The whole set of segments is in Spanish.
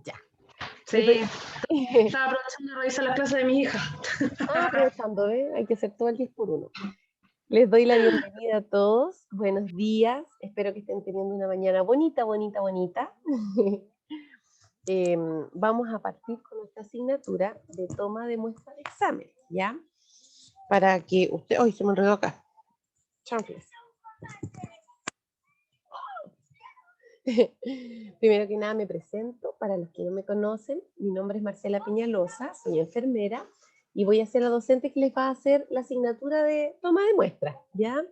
Ya. Sí, estaba aprovechando de revisar las clases de mi hija. Aprovechando, hay que hacer todo el 10 por 1. Les doy la bienvenida a todos. Buenos días. Espero que estén teniendo una mañana bonita. Vamos a partir con nuestra asignatura de toma de muestra de examen, ¿ya? Para que usted... ¡Ay, se me enredó acá! Chanfles. Primero que nada me presento, para los que no me conocen, mi nombre es Marcela Peñalosa, soy enfermera y voy a ser la docente que les va a hacer la asignatura de toma de muestras, ¿ya?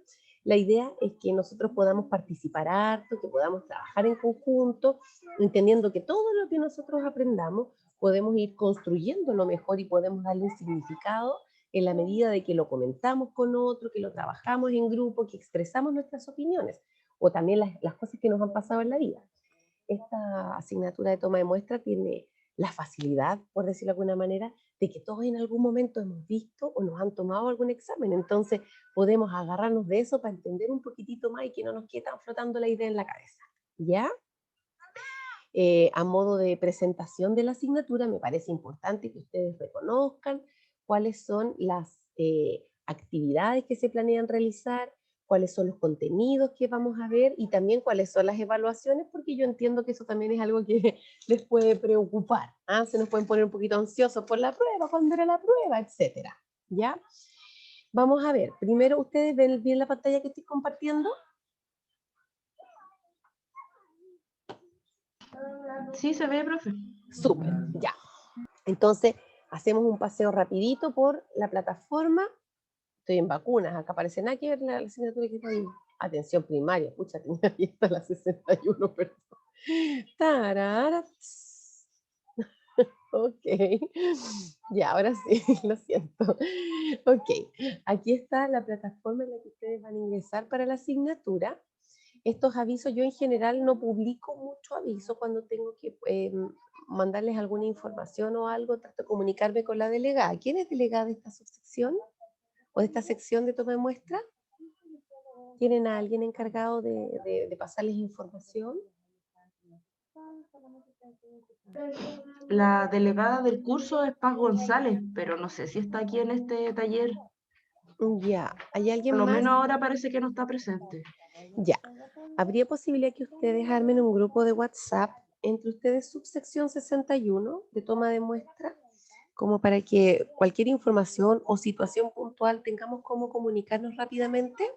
La idea es que nosotros podamos participar harto, que podamos trabajar en conjunto, entendiendo que todo lo que nosotros aprendamos podemos ir construyéndolo mejor y podemos darle un significado en la medida de que lo comentamos con otro, que lo trabajamos en grupo, que expresamos nuestras opiniones o también las cosas que nos han pasado en la vida. Esta asignatura de toma de muestra tiene la facilidad, por decirlo de alguna manera, de que todos en algún momento hemos visto o nos han tomado algún examen. Entonces podemos agarrarnos de eso para entender un poquitito más y que no nos quede tan flotando la idea en la cabeza. ¿Ya? A modo de presentación de la asignatura, me parece importante que ustedes reconozcan cuáles son las actividades que se planean realizar, cuáles son los contenidos que vamos a ver y también cuáles son las evaluaciones, porque yo entiendo que eso también es algo que les puede preocupar. Se nos pueden poner un poquito ansiosos por la prueba, cuándo era la prueba, etcétera. ¿Ya? Vamos a ver, primero, ¿ustedes ven bien la pantalla que estoy compartiendo? Sí, se ve, profe. Súper, ya. Entonces, hacemos un paseo rapidito por la plataforma. Estoy en vacunas, acá aparece nada que ver la asignatura que está ahí. Atención primaria, pucha, tenía abierta la 61, perdón. Tarara. Ok, ya, ahora sí, lo siento. Ok, aquí está la plataforma en la que ustedes van a ingresar para la asignatura. Estos avisos, yo en general no publico mucho aviso cuando tengo que mandarles alguna información o algo, trato de comunicarme con la delegada. ¿Quién es delegada de esta subsección o de esta sección de toma de muestra? ¿Tienen a alguien encargado de pasarles información? La delegada del curso es Paz González, pero no sé si está aquí en este taller. Ya, ¿hay alguien Por lo más? menos ahora parece que no está presente. Ya, ¿habría posibilidad que ustedes armen un grupo de WhatsApp entre ustedes subsección 61 de toma de muestra, como para que cualquier información o situación puntual tengamos cómo comunicarnos rápidamente?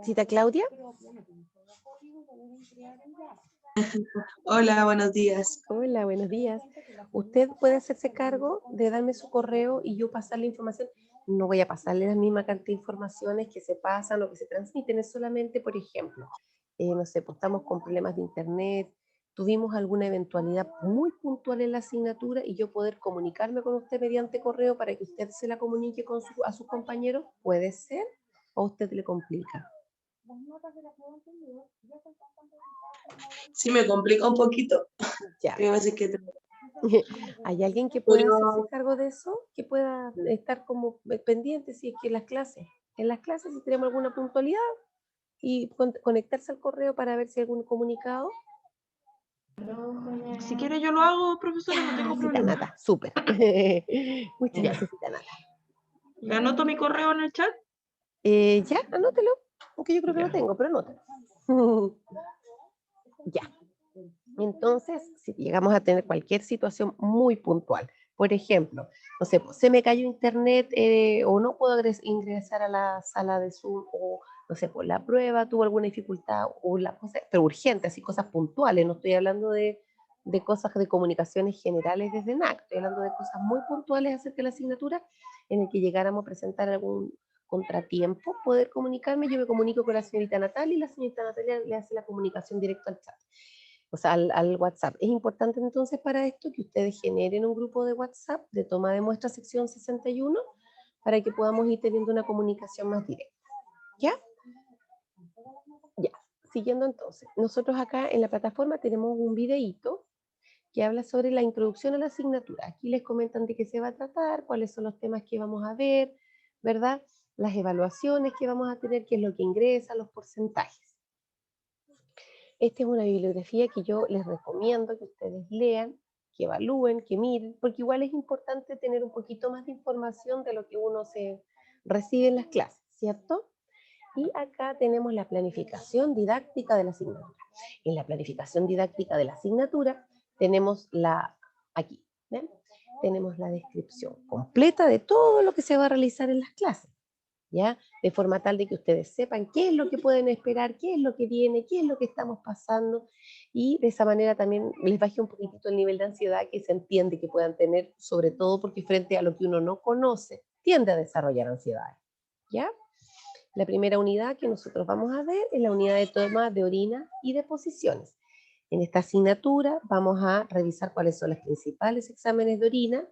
¿Cita Claudia? Hola, buenos días. Hola, buenos días. Usted puede hacerse cargo de darme su correo y yo pasarle información. No voy a pasarle la misma cantidad de informaciones que se pasan o que se transmiten, es solamente, por ejemplo, no sé, pues estamos con problemas de internet, tuvimos alguna eventualidad muy puntual en la asignatura y yo poder comunicarme con usted mediante correo para que usted se la comunique a sus compañeros, ¿puede ser? ¿O a usted le complica? Sí, me complica un poquito. Ya. Así que ¿Hay alguien que pueda hacerse pero cargo de eso? Que pueda estar como pendiente si es que en las clases si tenemos alguna puntualidad y conectarse al correo para ver si hay algún comunicado. Si quiere yo lo hago, profesora, no tengo problema. Nata, súper. Muchas gracias, Nata. ¿Le anoto mi correo en el chat? Ya, anótelo, aunque yo creo que Ya. lo tengo, pero anótelo. Ya. Entonces, si llegamos a tener cualquier situación muy puntual, por ejemplo, no sé, pues, se me cayó internet o no puedo ingresar a la sala de Zoom o, no sé, por la prueba tuvo alguna dificultad o la cosa, pero urgente, así cosas puntuales, no estoy hablando de cosas de comunicaciones generales desde NAC, estoy hablando de cosas muy puntuales acerca de la asignatura en el que llegáramos a presentar algún contratiempo, poder comunicarme, yo me comunico con la señorita Natalia y la señorita Natalia le hace la comunicación directa al chat, o sea, al WhatsApp. Es importante entonces para esto que ustedes generen un grupo de WhatsApp de toma de muestra sección 61 para que podamos ir teniendo una comunicación más directa. ¿Ya? Ya. Siguiendo entonces, nosotros acá en la plataforma tenemos un videíto que habla sobre la introducción a la asignatura. Aquí les comentan de qué se va a tratar, cuáles son los temas que vamos a ver, ¿verdad? las evaluaciones que vamos a tener, qué es lo que ingresa, los porcentajes. Esta es una bibliografía que yo les recomiendo que ustedes lean, que evalúen, que miren, porque igual es importante tener un poquito más de información de lo que uno se recibe en las clases, ¿cierto? Y acá tenemos la planificación didáctica de la asignatura. En la planificación didáctica de la asignatura tenemos aquí, ¿ven? Tenemos la descripción completa de todo lo que se va a realizar en las clases, ¿ya? De forma tal de que ustedes sepan qué es lo que pueden esperar, qué es lo que viene, qué es lo que estamos pasando, y de esa manera también les baje un poquitito el nivel de ansiedad que se entiende que puedan tener, sobre todo porque frente a lo que uno no conoce, tiende a desarrollar ansiedad, ¿ya? La primera unidad que nosotros vamos a ver es la unidad de toma de orina y deposiciones. En esta asignatura vamos a revisar cuáles son los principales exámenes de orina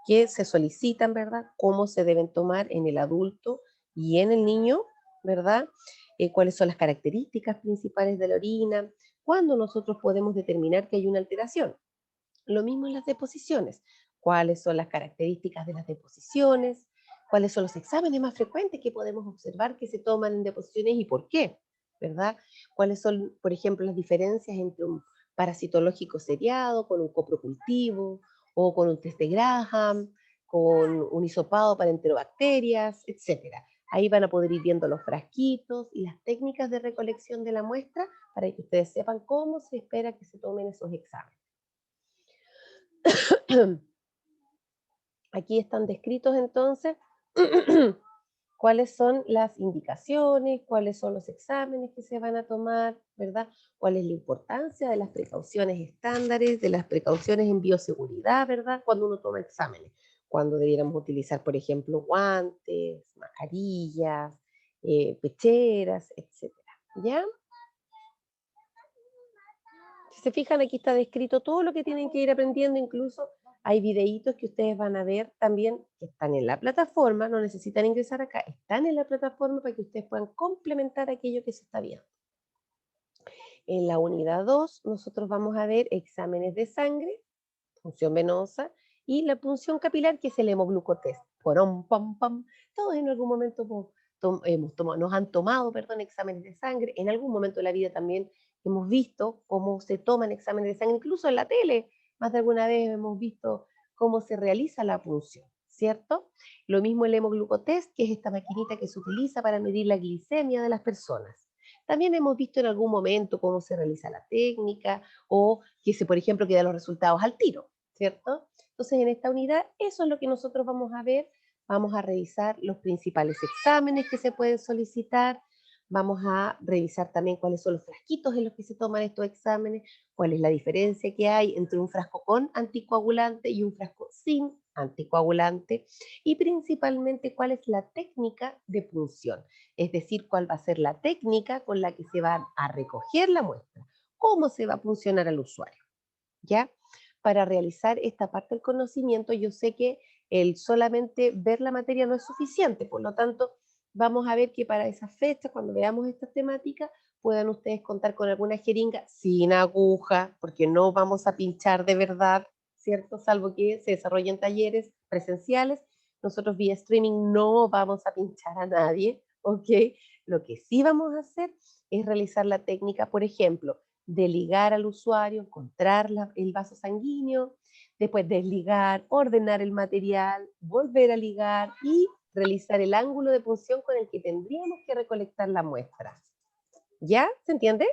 que se solicitan, ¿verdad? Cómo se deben tomar en el adulto y en el niño, ¿verdad? Cuáles son las características principales de la orina, cuándo nosotros podemos determinar que hay una alteración. Lo mismo en las deposiciones. ¿Cuáles son las características de las deposiciones? ¿Cuáles son los exámenes más frecuentes que podemos observar que se toman en deposiciones y por qué? ¿Verdad? ¿Cuáles son, por ejemplo, las diferencias entre un parasitológico seriado con un coprocultivo o con un test de Graham, con un hisopado para enterobacterias, etcétera? Ahí van a poder ir viendo los frasquitos y las técnicas de recolección de la muestra para que ustedes sepan cómo se espera que se tomen esos exámenes. Aquí están descritos entonces cuáles son las indicaciones, cuáles son los exámenes que se van a tomar, ¿verdad? Cuál es la importancia de las precauciones estándares, de las precauciones en bioseguridad, ¿verdad? Cuando uno toma exámenes, cuando debiéramos utilizar, por ejemplo, guantes, mascarillas, pecheras, etcétera, ¿ya? Si se fijan, aquí está descrito todo lo que tienen que ir aprendiendo, incluso hay videitos que ustedes van a ver también que están en la plataforma, no necesitan ingresar acá, están en la plataforma para que ustedes puedan complementar aquello que se está viendo. En la unidad 2 nosotros vamos a ver exámenes de sangre, punción venosa y la punción capilar, que es el hemoglucotest. Porón, pam, pam. Todos en algún momento nos han tomado, perdón, exámenes de sangre. En algún momento de la vida también hemos visto cómo se toman exámenes de sangre, incluso en la tele. Más de alguna vez hemos visto cómo se realiza la punción, ¿cierto? Lo mismo el hemoglucotest, que es esta maquinita que se utiliza para medir la glicemia de las personas. También hemos visto en algún momento cómo se realiza la técnica o que se, por ejemplo, que da los resultados al tiro, ¿cierto? Entonces, en esta unidad, eso es lo que nosotros vamos a ver. Vamos a revisar los principales exámenes que se pueden solicitar. Vamos a revisar también cuáles son los frasquitos en los que se toman estos exámenes, cuál es la diferencia que hay entre un frasco con anticoagulante y un frasco sin anticoagulante, y principalmente cuál es la técnica de punción, es decir, cuál va a ser la técnica con la que se va a recoger la muestra, cómo se va a puncionar al usuario, ¿ya? Para realizar esta parte del conocimiento, yo sé que el solamente ver la materia no es suficiente, por lo tanto, vamos a ver que para esas fechas, cuando veamos estas temáticas, puedan ustedes contar con alguna jeringa sin aguja, porque no vamos a pinchar de verdad, ¿cierto? Salvo que se desarrollen talleres presenciales. Nosotros vía streaming no vamos a pinchar a nadie, ¿ok? Lo que sí vamos a hacer es realizar la técnica, por ejemplo, de ligar al usuario, encontrar el vaso sanguíneo, después desligar, ordenar el material, volver a ligar y realizar el ángulo de punción con el que tendríamos que recolectar la muestra. ¿Ya? ¿Se entiende?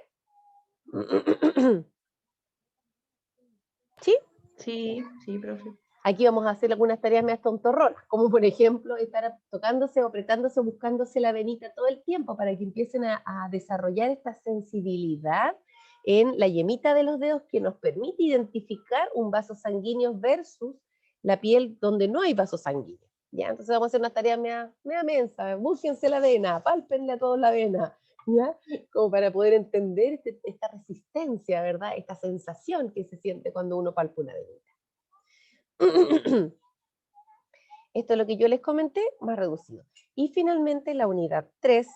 ¿Sí? Sí, sí, profe. Aquí vamos a hacer algunas tareas más tontorronas, como por ejemplo estar tocándose o apretándose o buscándose la venita todo el tiempo para que empiecen a desarrollar esta sensibilidad en la yemita de los dedos que nos permite identificar un vaso sanguíneo versus la piel donde no hay vaso sanguíneo. ¿Ya? Entonces vamos a hacer una tarea mea mensa, búsquense la vena, pálpenle a todos la vena, ¿ya? Como para poder entender esta resistencia, ¿verdad? Esta sensación que se siente cuando uno palpa una venita. Esto es lo que yo les comenté, más reducido. Y finalmente la unidad 3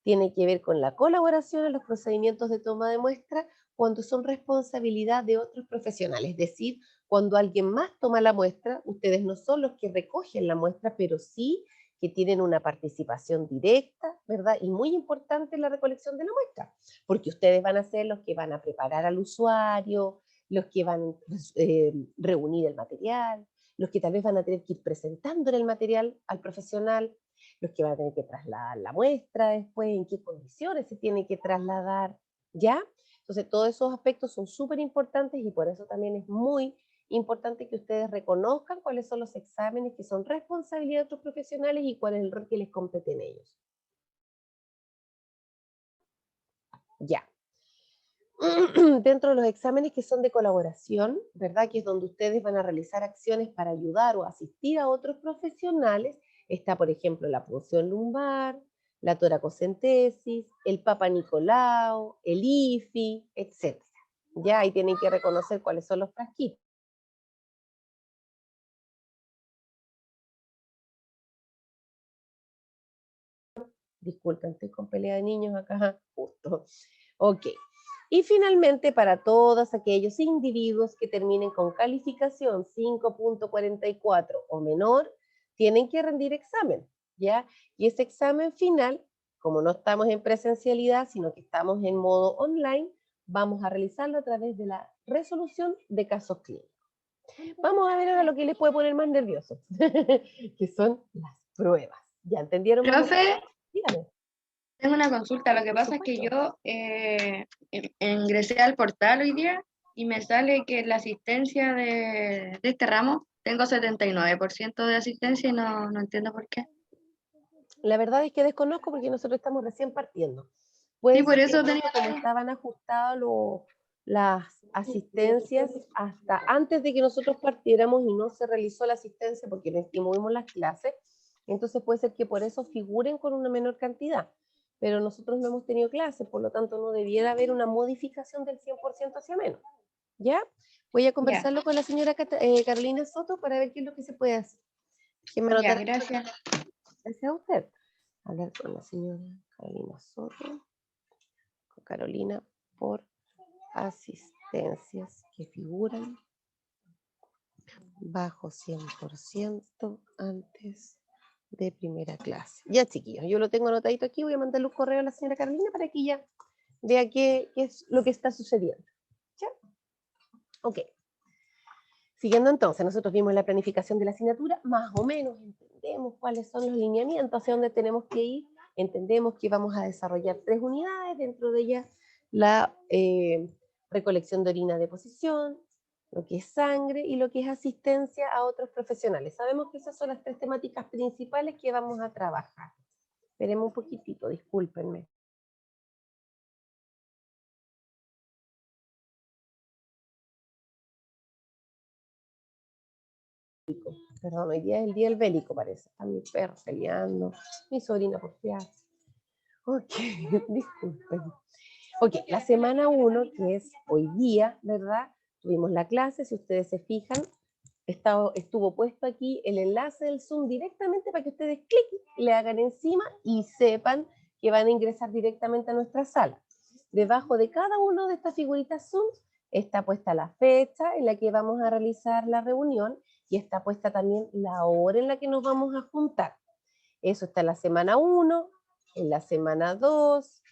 tiene que ver con la colaboración en los procedimientos de toma de muestra cuando son responsabilidad de otros profesionales, es decir, cuando alguien más toma la muestra, ustedes no son los que recogen la muestra, pero sí que tienen una participación directa, ¿verdad? Y muy importante en la recolección de la muestra, porque ustedes van a ser los que van a preparar al usuario, los que van a reunir el material, los que tal vez van a tener que ir presentando el material al profesional, los que van a tener que trasladar la muestra después, en qué condiciones se tiene que trasladar, ¿ya? Entonces, todos esos aspectos son súper importantes y por eso también es muy importante que ustedes reconozcan cuáles son los exámenes que son responsabilidad de otros profesionales y cuál es el rol que les compete en ellos. Ya. Dentro de los exámenes que son de colaboración, ¿verdad? Que es donde ustedes van a realizar acciones para ayudar o asistir a otros profesionales, está, por ejemplo, la punción lumbar, la toracocentesis, el Papa Nicolau, el IFI, etc. Ya ahí tienen que reconocer cuáles son los frasquitos. Disculpen, estoy con pelea de niños acá, justo. Ok. Y finalmente, para todos aquellos individuos que terminen con calificación 5.44 o menor, tienen que rendir examen, ¿ya? Y ese examen final, como no estamos en presencialidad, sino que estamos en modo online, vamos a realizarlo a través de la resolución de casos clínicos. Vamos a ver ahora lo que les puede poner más nerviosos, que son las pruebas. ¿Ya entendieron? Profe, Dígame. tengo una consulta. Lo que pasa es que yo ingresé al portal hoy día y me sale que la asistencia de este ramo, tengo 79% de asistencia y no entiendo por qué. La verdad es que desconozco porque nosotros estamos recién partiendo. Sí, Puede por ser eso que tenía... como estaban ajustadas las asistencias hasta antes de que nosotros partiéramos y no se realizó la asistencia porque no movimos las clases, entonces puede ser que por eso figuren con una menor cantidad. Pero nosotros no hemos tenido clases, por lo tanto no debiera haber una modificación del 100% hacia menos. ¿Ya? Voy a conversarlo con la señora Carolina Soto para ver qué es lo que se puede hacer. Que me Ya, anotará. gracias. Gracias a usted. Hablar con la señora Carolina Soto, con Carolina, por asistencias que figuran bajo 100% antes de primera clase. Ya, chiquillos, yo lo tengo anotadito aquí, voy a mandarle un correo a la señora Carolina para que ella vea qué es lo que está sucediendo. ¿Ya? Ok. Siguiendo entonces, nosotros vimos la planificación de la asignatura, más o menos entendemos cuáles son los lineamientos hacia dónde tenemos que ir, entendemos que vamos a desarrollar 3 unidades, dentro de ellas la recolección de orina de posición, lo que es sangre y lo que es asistencia a otros profesionales. Sabemos que esas son las 3 temáticas principales que vamos a trabajar. Esperemos un poquitito, discúlpenme. Perdón, hoy día es el día del bélico, parece. Están mis perros peleando, mi sobrina por fiar. Ok, disculpen. Ok, la semana 1, que es hoy día, ¿verdad? Tuvimos la clase, si ustedes se fijan, estuvo puesto aquí el enlace del Zoom directamente para que ustedes cliquen, le hagan encima y sepan que van a ingresar directamente a nuestra sala. Debajo de cada una de estas figuritas Zoom está puesta la fecha en la que vamos a realizar la reunión y está puesta también la hora en la que nos vamos a juntar. Eso está en la semana 1, en la semana 2,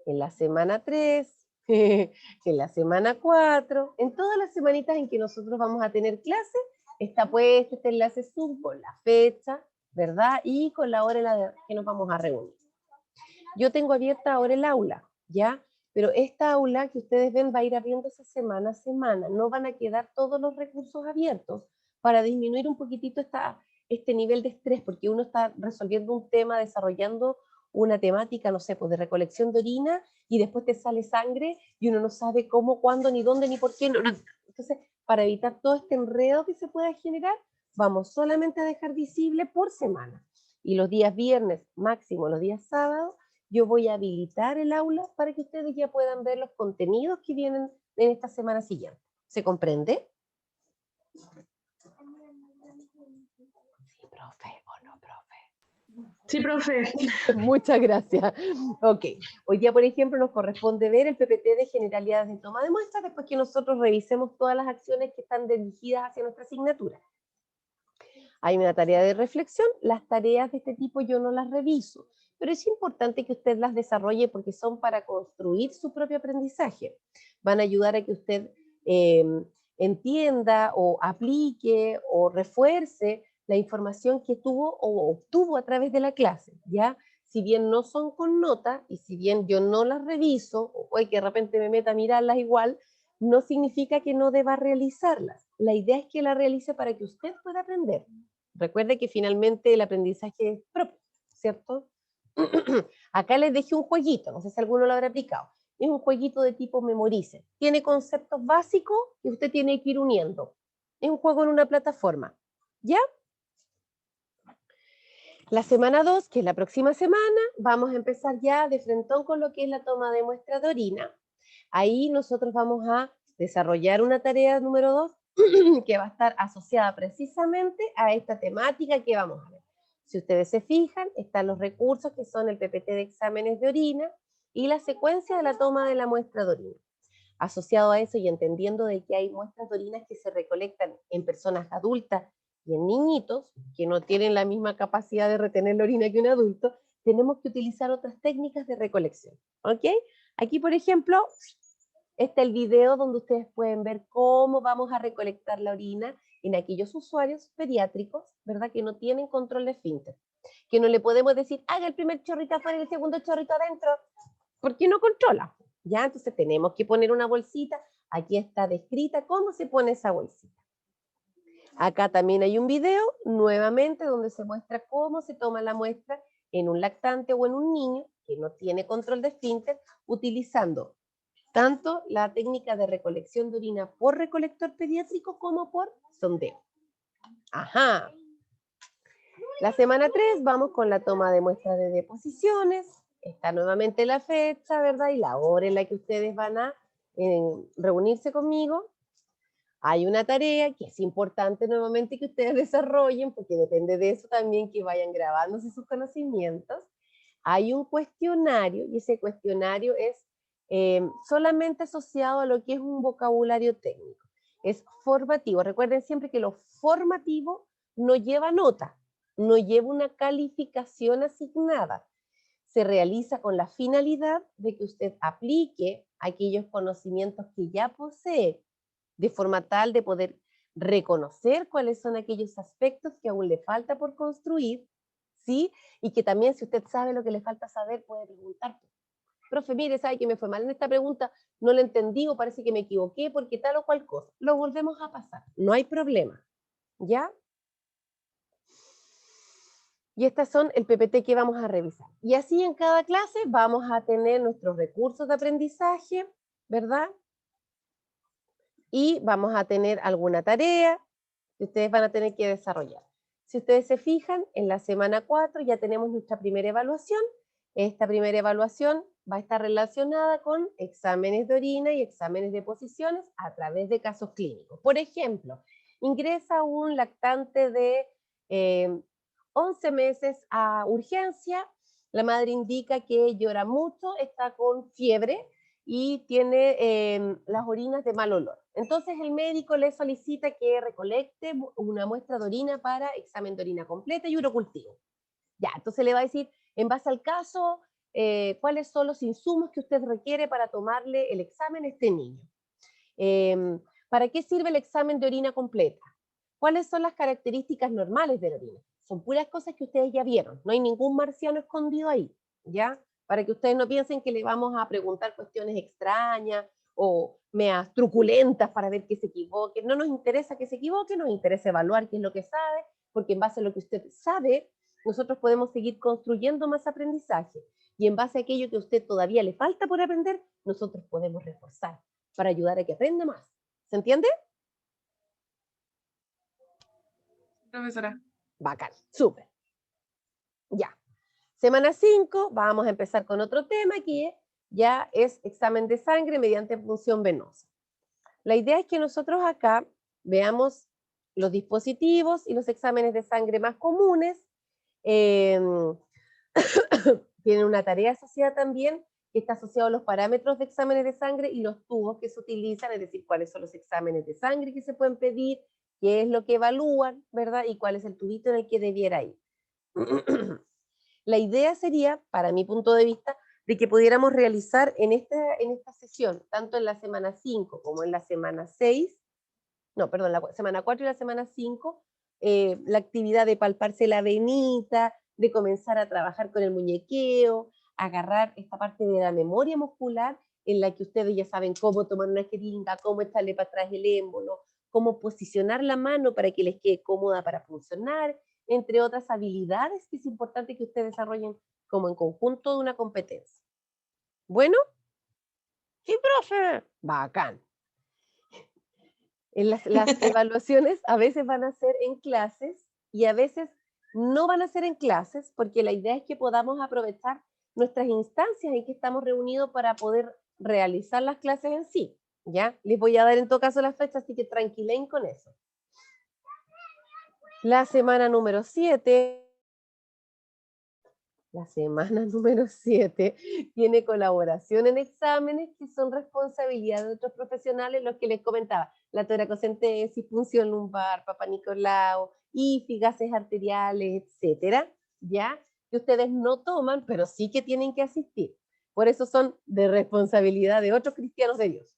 en la semana 3, en la semana 4, en todas las semanitas en que nosotros vamos a tener clase, está puesto este enlace Zoom con la fecha, ¿verdad? Y con la hora en la que nos vamos a reunir. Yo tengo abierta ahora el aula, ¿ya? Pero esta aula que ustedes ven va a ir abriéndose semana a semana. No van a quedar todos los recursos abiertos para disminuir un poquitito este nivel de estrés, porque uno está resolviendo un tema, desarrollando una temática, no sé, pues de recolección de orina, y después te sale sangre, y uno no sabe cómo, cuándo, ni dónde, ni por qué. Entonces, para evitar todo este enredo que se pueda generar, vamos solamente a dejar visible por semana. Y los días viernes, máximo los días sábados, yo voy a habilitar el aula para que ustedes ya puedan ver los contenidos que vienen en esta semana siguiente. ¿Se comprende? Sí, profe, o no, profe. Sí, profe. Muchas gracias. Ok, hoy día, por ejemplo, nos corresponde ver el PPT de generalidades de toma de muestras después que nosotros revisemos todas las acciones que están dirigidas hacia nuestra asignatura. Hay una tarea de reflexión. Las tareas de este tipo yo no las reviso, pero es importante que usted las desarrolle porque son para construir su propio aprendizaje. Van a ayudar a que usted entienda o aplique o refuerce la información que tuvo o obtuvo a través de la clase, ¿ya? Si bien no son con nota y si bien yo no las reviso, o que de repente me meta a mirarlas igual, no significa que no deba realizarlas. La idea es que la realice para que usted pueda aprender. Recuerde que finalmente el aprendizaje es propio, ¿cierto? Acá les dejé un jueguito, no sé si alguno lo habrá aplicado. Es un jueguito de tipo memorice. Tiene conceptos básicos que usted tiene que ir uniendo. Es un juego en una plataforma. ¿Ya? La semana 2, que es la próxima semana, vamos a empezar ya de frentón con lo que es la toma de muestra de orina. Ahí nosotros vamos a desarrollar una tarea número 2 que va a estar asociada precisamente a esta temática que vamos a ver. Si ustedes se fijan, están los recursos que son el PPT de exámenes de orina y la secuencia de la toma de la muestra de orina. Asociado a eso y entendiendo de que hay muestras de orina que se recolectan en personas adultas y en niñitos que no tienen la misma capacidad de retener la orina que un adulto, tenemos que utilizar otras técnicas de recolección. ¿Ok? Aquí, por ejemplo, está el video donde ustedes pueden ver cómo vamos a recolectar la orina en aquellos usuarios pediátricos, ¿verdad? Que no tienen control de esfínter. Que no le podemos decir, haga el primer chorrito afuera y el segundo chorrito adentro, porque no controla. ¿Ya? Entonces tenemos que poner una bolsita. Aquí está descrita cómo se pone esa bolsita. Acá también hay un video, nuevamente, donde se muestra cómo se toma la muestra en un lactante o en un niño que no tiene control de esfínter, utilizando tanto la técnica de recolección de orina por recolector pediátrico como por sondeo. Ajá. La semana 3 vamos con la toma de muestras de deposiciones. Está nuevamente la fecha, ¿verdad? Y la hora en la que ustedes van a reunirse conmigo. Hay una tarea que es importante nuevamente que ustedes desarrollen, porque depende de eso también que vayan grabándose sus conocimientos. Hay un cuestionario y ese cuestionario es solamente asociado a lo que es un vocabulario técnico. Es formativo. Recuerden siempre que lo formativo no lleva nota, no lleva una calificación asignada. Se realiza con la finalidad de que usted aplique aquellos conocimientos que ya posee, de forma tal de poder reconocer cuáles son aquellos aspectos que aún le falta por construir, ¿sí? Y que también si usted sabe lo que le falta saber, puede preguntar. Profe, mire, ¿sabe que me fue mal en esta pregunta? No la entendí o parece que me equivoqué porque tal o cual cosa. Lo volvemos a pasar, no hay problema, ¿ya? Y estas son el PPT que vamos a revisar. Y así en cada clase vamos a tener nuestros recursos de aprendizaje, ¿verdad? Y vamos a tener alguna tarea que ustedes van a tener que desarrollar. Si ustedes se fijan, en la semana 4 ya tenemos nuestra primera evaluación. Esta primera evaluación va a estar relacionada con exámenes de orina y exámenes de posiciones a través de casos clínicos. Por ejemplo, ingresa un lactante de 11 meses a urgencia, la madre indica que llora mucho, está con fiebre y tiene las orinas de mal olor. Entonces el médico le solicita que recolecte una muestra de orina para examen de orina completa y urocultivo. Ya, entonces le va a decir, en base al caso, cuáles son los insumos que usted requiere para tomarle el examen a este niño. ¿Para qué sirve el examen de orina completa? ¿Cuáles son las características normales de la orina? Son puras cosas que ustedes ya vieron, no hay ningún marciano escondido ahí, ¿ya? Para que ustedes no piensen que le vamos a preguntar cuestiones extrañas o meas truculentas para ver que se equivoque. No nos interesa que se equivoque, nos interesa evaluar qué es lo que sabe, porque en base a lo que usted sabe, nosotros podemos seguir construyendo más aprendizaje. Y en base a aquello que a usted todavía le falta por aprender, nosotros podemos reforzar para ayudar a que aprenda más. ¿Se entiende? Profesora. Bacán, súper. Ya. Semana 5, vamos a empezar con otro tema que ya es examen de sangre mediante punción venosa. La idea es que nosotros acá veamos los dispositivos y los exámenes de sangre más comunes. Tienen una tarea asociada también que está asociado a los parámetros de exámenes de sangre y los tubos que se utilizan, es decir, cuáles son los exámenes de sangre que se pueden pedir, qué es lo que evalúan, ¿verdad? Y cuál es el tubito en el que debiera ir. La idea sería, para mi punto de vista, de que pudiéramos realizar en esta sesión, tanto en la semana 5 como en la semana 6, no, perdón, la semana 4 y la semana 5, la actividad de palparse la venita, de comenzar a trabajar con el muñequeo, agarrar esta parte de la memoria muscular en la que ustedes ya saben cómo tomar una jeringa, cómo echarle para atrás el émbolo, cómo posicionar la mano para que les quede cómoda para funcionar, entre otras habilidades que es importante que ustedes desarrollen como en conjunto de una competencia. Bueno, sí, profe, bacán. Las evaluaciones a veces van a ser en clases y a veces no van a ser en clases, porque la idea es que podamos aprovechar nuestras instancias en que estamos reunidos para poder realizar las clases en sí. ¿Ya? Les voy a dar en todo caso las fechas, así que tranquilen con eso. La semana número 7 tiene colaboración en exámenes que son responsabilidad de otros profesionales, los que les comentaba, la toracocentesis, punción lumbar, Papa Nicolau, IFI, gases arteriales, etcétera, ¿ya? Que ustedes no toman, pero sí que tienen que asistir. Por eso son de responsabilidad de otros cristianos de Dios.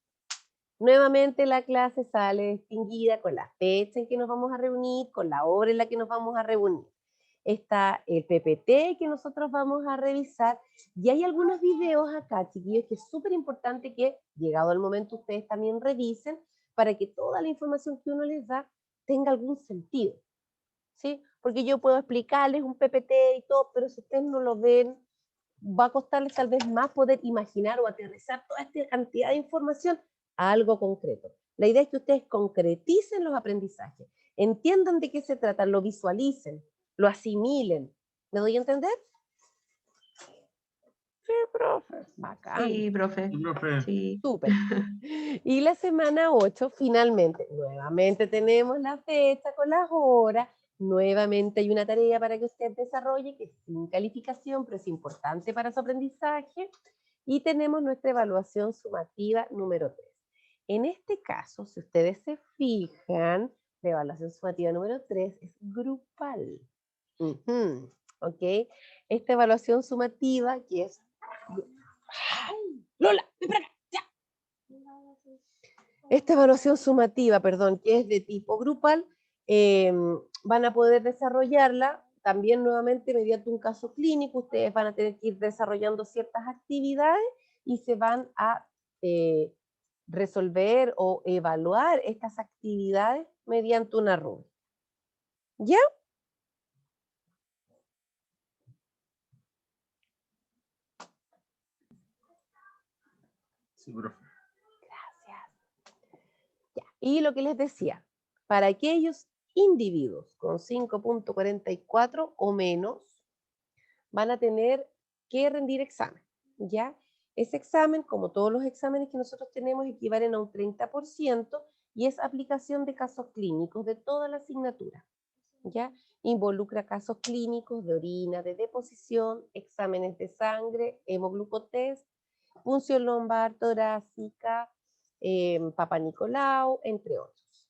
Nuevamente la clase sale distinguida con la fecha en que nos vamos a reunir, con la hora en la que nos vamos a reunir. Está el PPT que nosotros vamos a revisar y hay algunos videos acá, chiquillos, que es súper importante que, llegado el momento, ustedes también revisen para que toda la información que uno les da tenga algún sentido, ¿sí? Porque yo puedo explicarles un PPT y todo, pero si ustedes no lo ven, va a costarles tal vez más poder imaginar o aterrizar toda esta cantidad de información a algo concreto. La idea es que ustedes concreticen los aprendizajes, entiendan de qué se trata, lo visualicen, lo asimilen. ¿Me doy a entender? Sí, profe. Bacán. Sí, profe. Sí, profe. Sí. Súper. Y la semana 8, finalmente, nuevamente tenemos la fecha con las horas. Nuevamente hay una tarea para que usted desarrolle, que es sin calificación, pero es importante para su aprendizaje. Y tenemos nuestra evaluación sumativa número 3. En este caso, si ustedes se fijan, la evaluación sumativa número 3 es grupal. ¿Ok? Esta evaluación sumativa, que es... ¡Ay! ¡Lola! ¡Ven para acá! ¡Ya! Esta evaluación sumativa, perdón, que es de tipo grupal, van a poder desarrollarla también nuevamente mediante un caso clínico. Ustedes van a tener que ir desarrollando ciertas actividades y se van a resolver o evaluar estas actividades mediante una rúbrica. ¿Ya? Sí, profe. Gracias. Ya. Y lo que les decía, para aquellos individuos con 5.44 o menos, van a tener que rendir examen, ¿ya? Ese examen, como todos los exámenes que nosotros tenemos, equivalen a un 30% y es aplicación de casos clínicos de toda la asignatura, ¿ya? Involucra casos clínicos de orina, de deposición, exámenes de sangre, hemoglucotest, punción lumbar, torácica, Papa Nicolau, entre otros.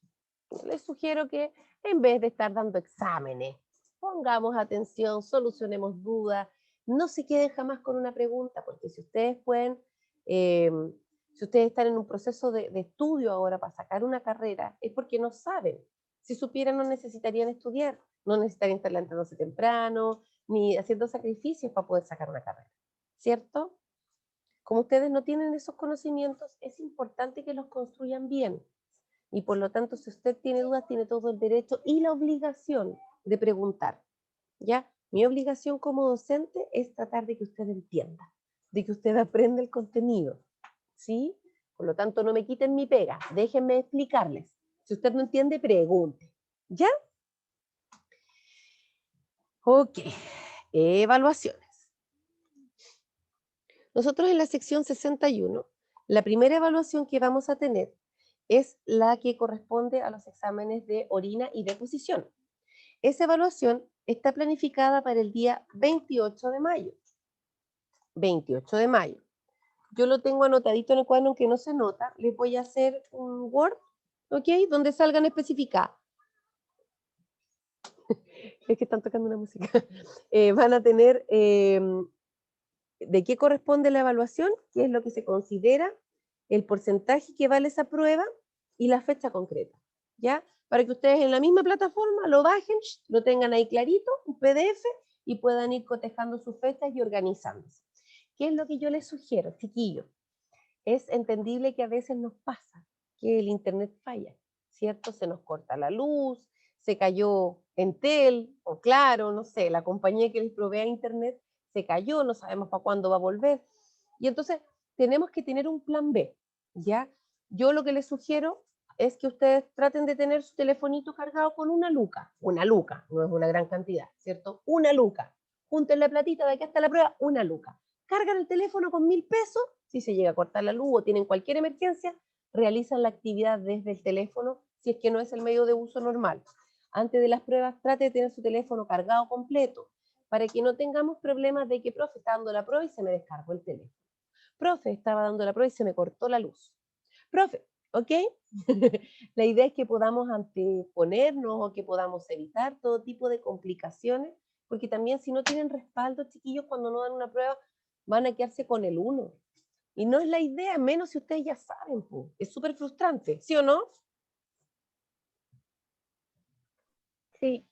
Les sugiero que en vez de estar dando exámenes, pongamos atención, solucionemos dudas, no se queden jamás con una pregunta, porque si ustedes pueden, si ustedes están en un proceso de estudio ahora para sacar una carrera, es porque no saben. Si supieran no necesitarían estudiar, no necesitarían estar levantándose temprano, ni haciendo sacrificios para poder sacar una carrera, ¿cierto? Como ustedes no tienen esos conocimientos, es importante que los construyan bien. Y por lo tanto, si usted tiene dudas, tiene todo el derecho y la obligación de preguntar, ¿ya? Mi obligación como docente es tratar de que usted entienda, de que usted aprenda el contenido, ¿sí? Por lo tanto, no me quiten mi pega, déjenme explicarles. Si usted no entiende, pregunte, ¿ya? Ok, evaluaciones. Nosotros en la sección 61, la primera evaluación que vamos a tener es la que corresponde a los exámenes de orina y deposición. Esa evaluación está planificada para el día 28 de mayo. 28 de mayo. Yo lo tengo anotadito en el cuaderno, aunque no se nota. Les voy a hacer un Word, ¿ok? Donde salgan especificadas Es que están tocando una música. Van a tener de qué corresponde la evaluación, qué es lo que se considera, el porcentaje que vale esa prueba y la fecha concreta, ¿ya? Para que ustedes en la misma plataforma lo bajen, lo tengan ahí clarito, un PDF, y puedan ir cotejando sus fechas y organizándose. ¿Qué es lo que yo les sugiero, chiquillos? Es entendible que a veces nos pasa que el internet falla, ¿cierto? Se nos corta la luz, se cayó Entel, o Claro, no sé, la compañía que les provee internet se cayó, no sabemos para cuándo va a volver. Y entonces tenemos que tener un plan B, ¿ya? Yo lo que les sugiero es que ustedes traten de tener su telefonito cargado con una luca, no es una gran cantidad, ¿cierto? Una luca. Junten la platita de aquí hasta la prueba, una luca. Cargan el teléfono con 1.000 pesos, si se llega a cortar la luz o tienen cualquier emergencia, realizan la actividad desde el teléfono, si es que no es el medio de uso normal. Antes de las pruebas, trate de tener su teléfono cargado completo, para que no tengamos problemas de que, profe, está dando la prueba y se me descargó el teléfono. Profe, estaba dando la prueba y se me cortó la luz. Profe, ¿ok? La idea es que podamos anteponernos o que podamos evitar todo tipo de complicaciones, porque también si no tienen respaldo, chiquillos, cuando no dan una prueba, van a quedarse con el 1. Y no es la idea, menos si ustedes ya saben, pues. Es súper frustrante, ¿sí o no? Sí.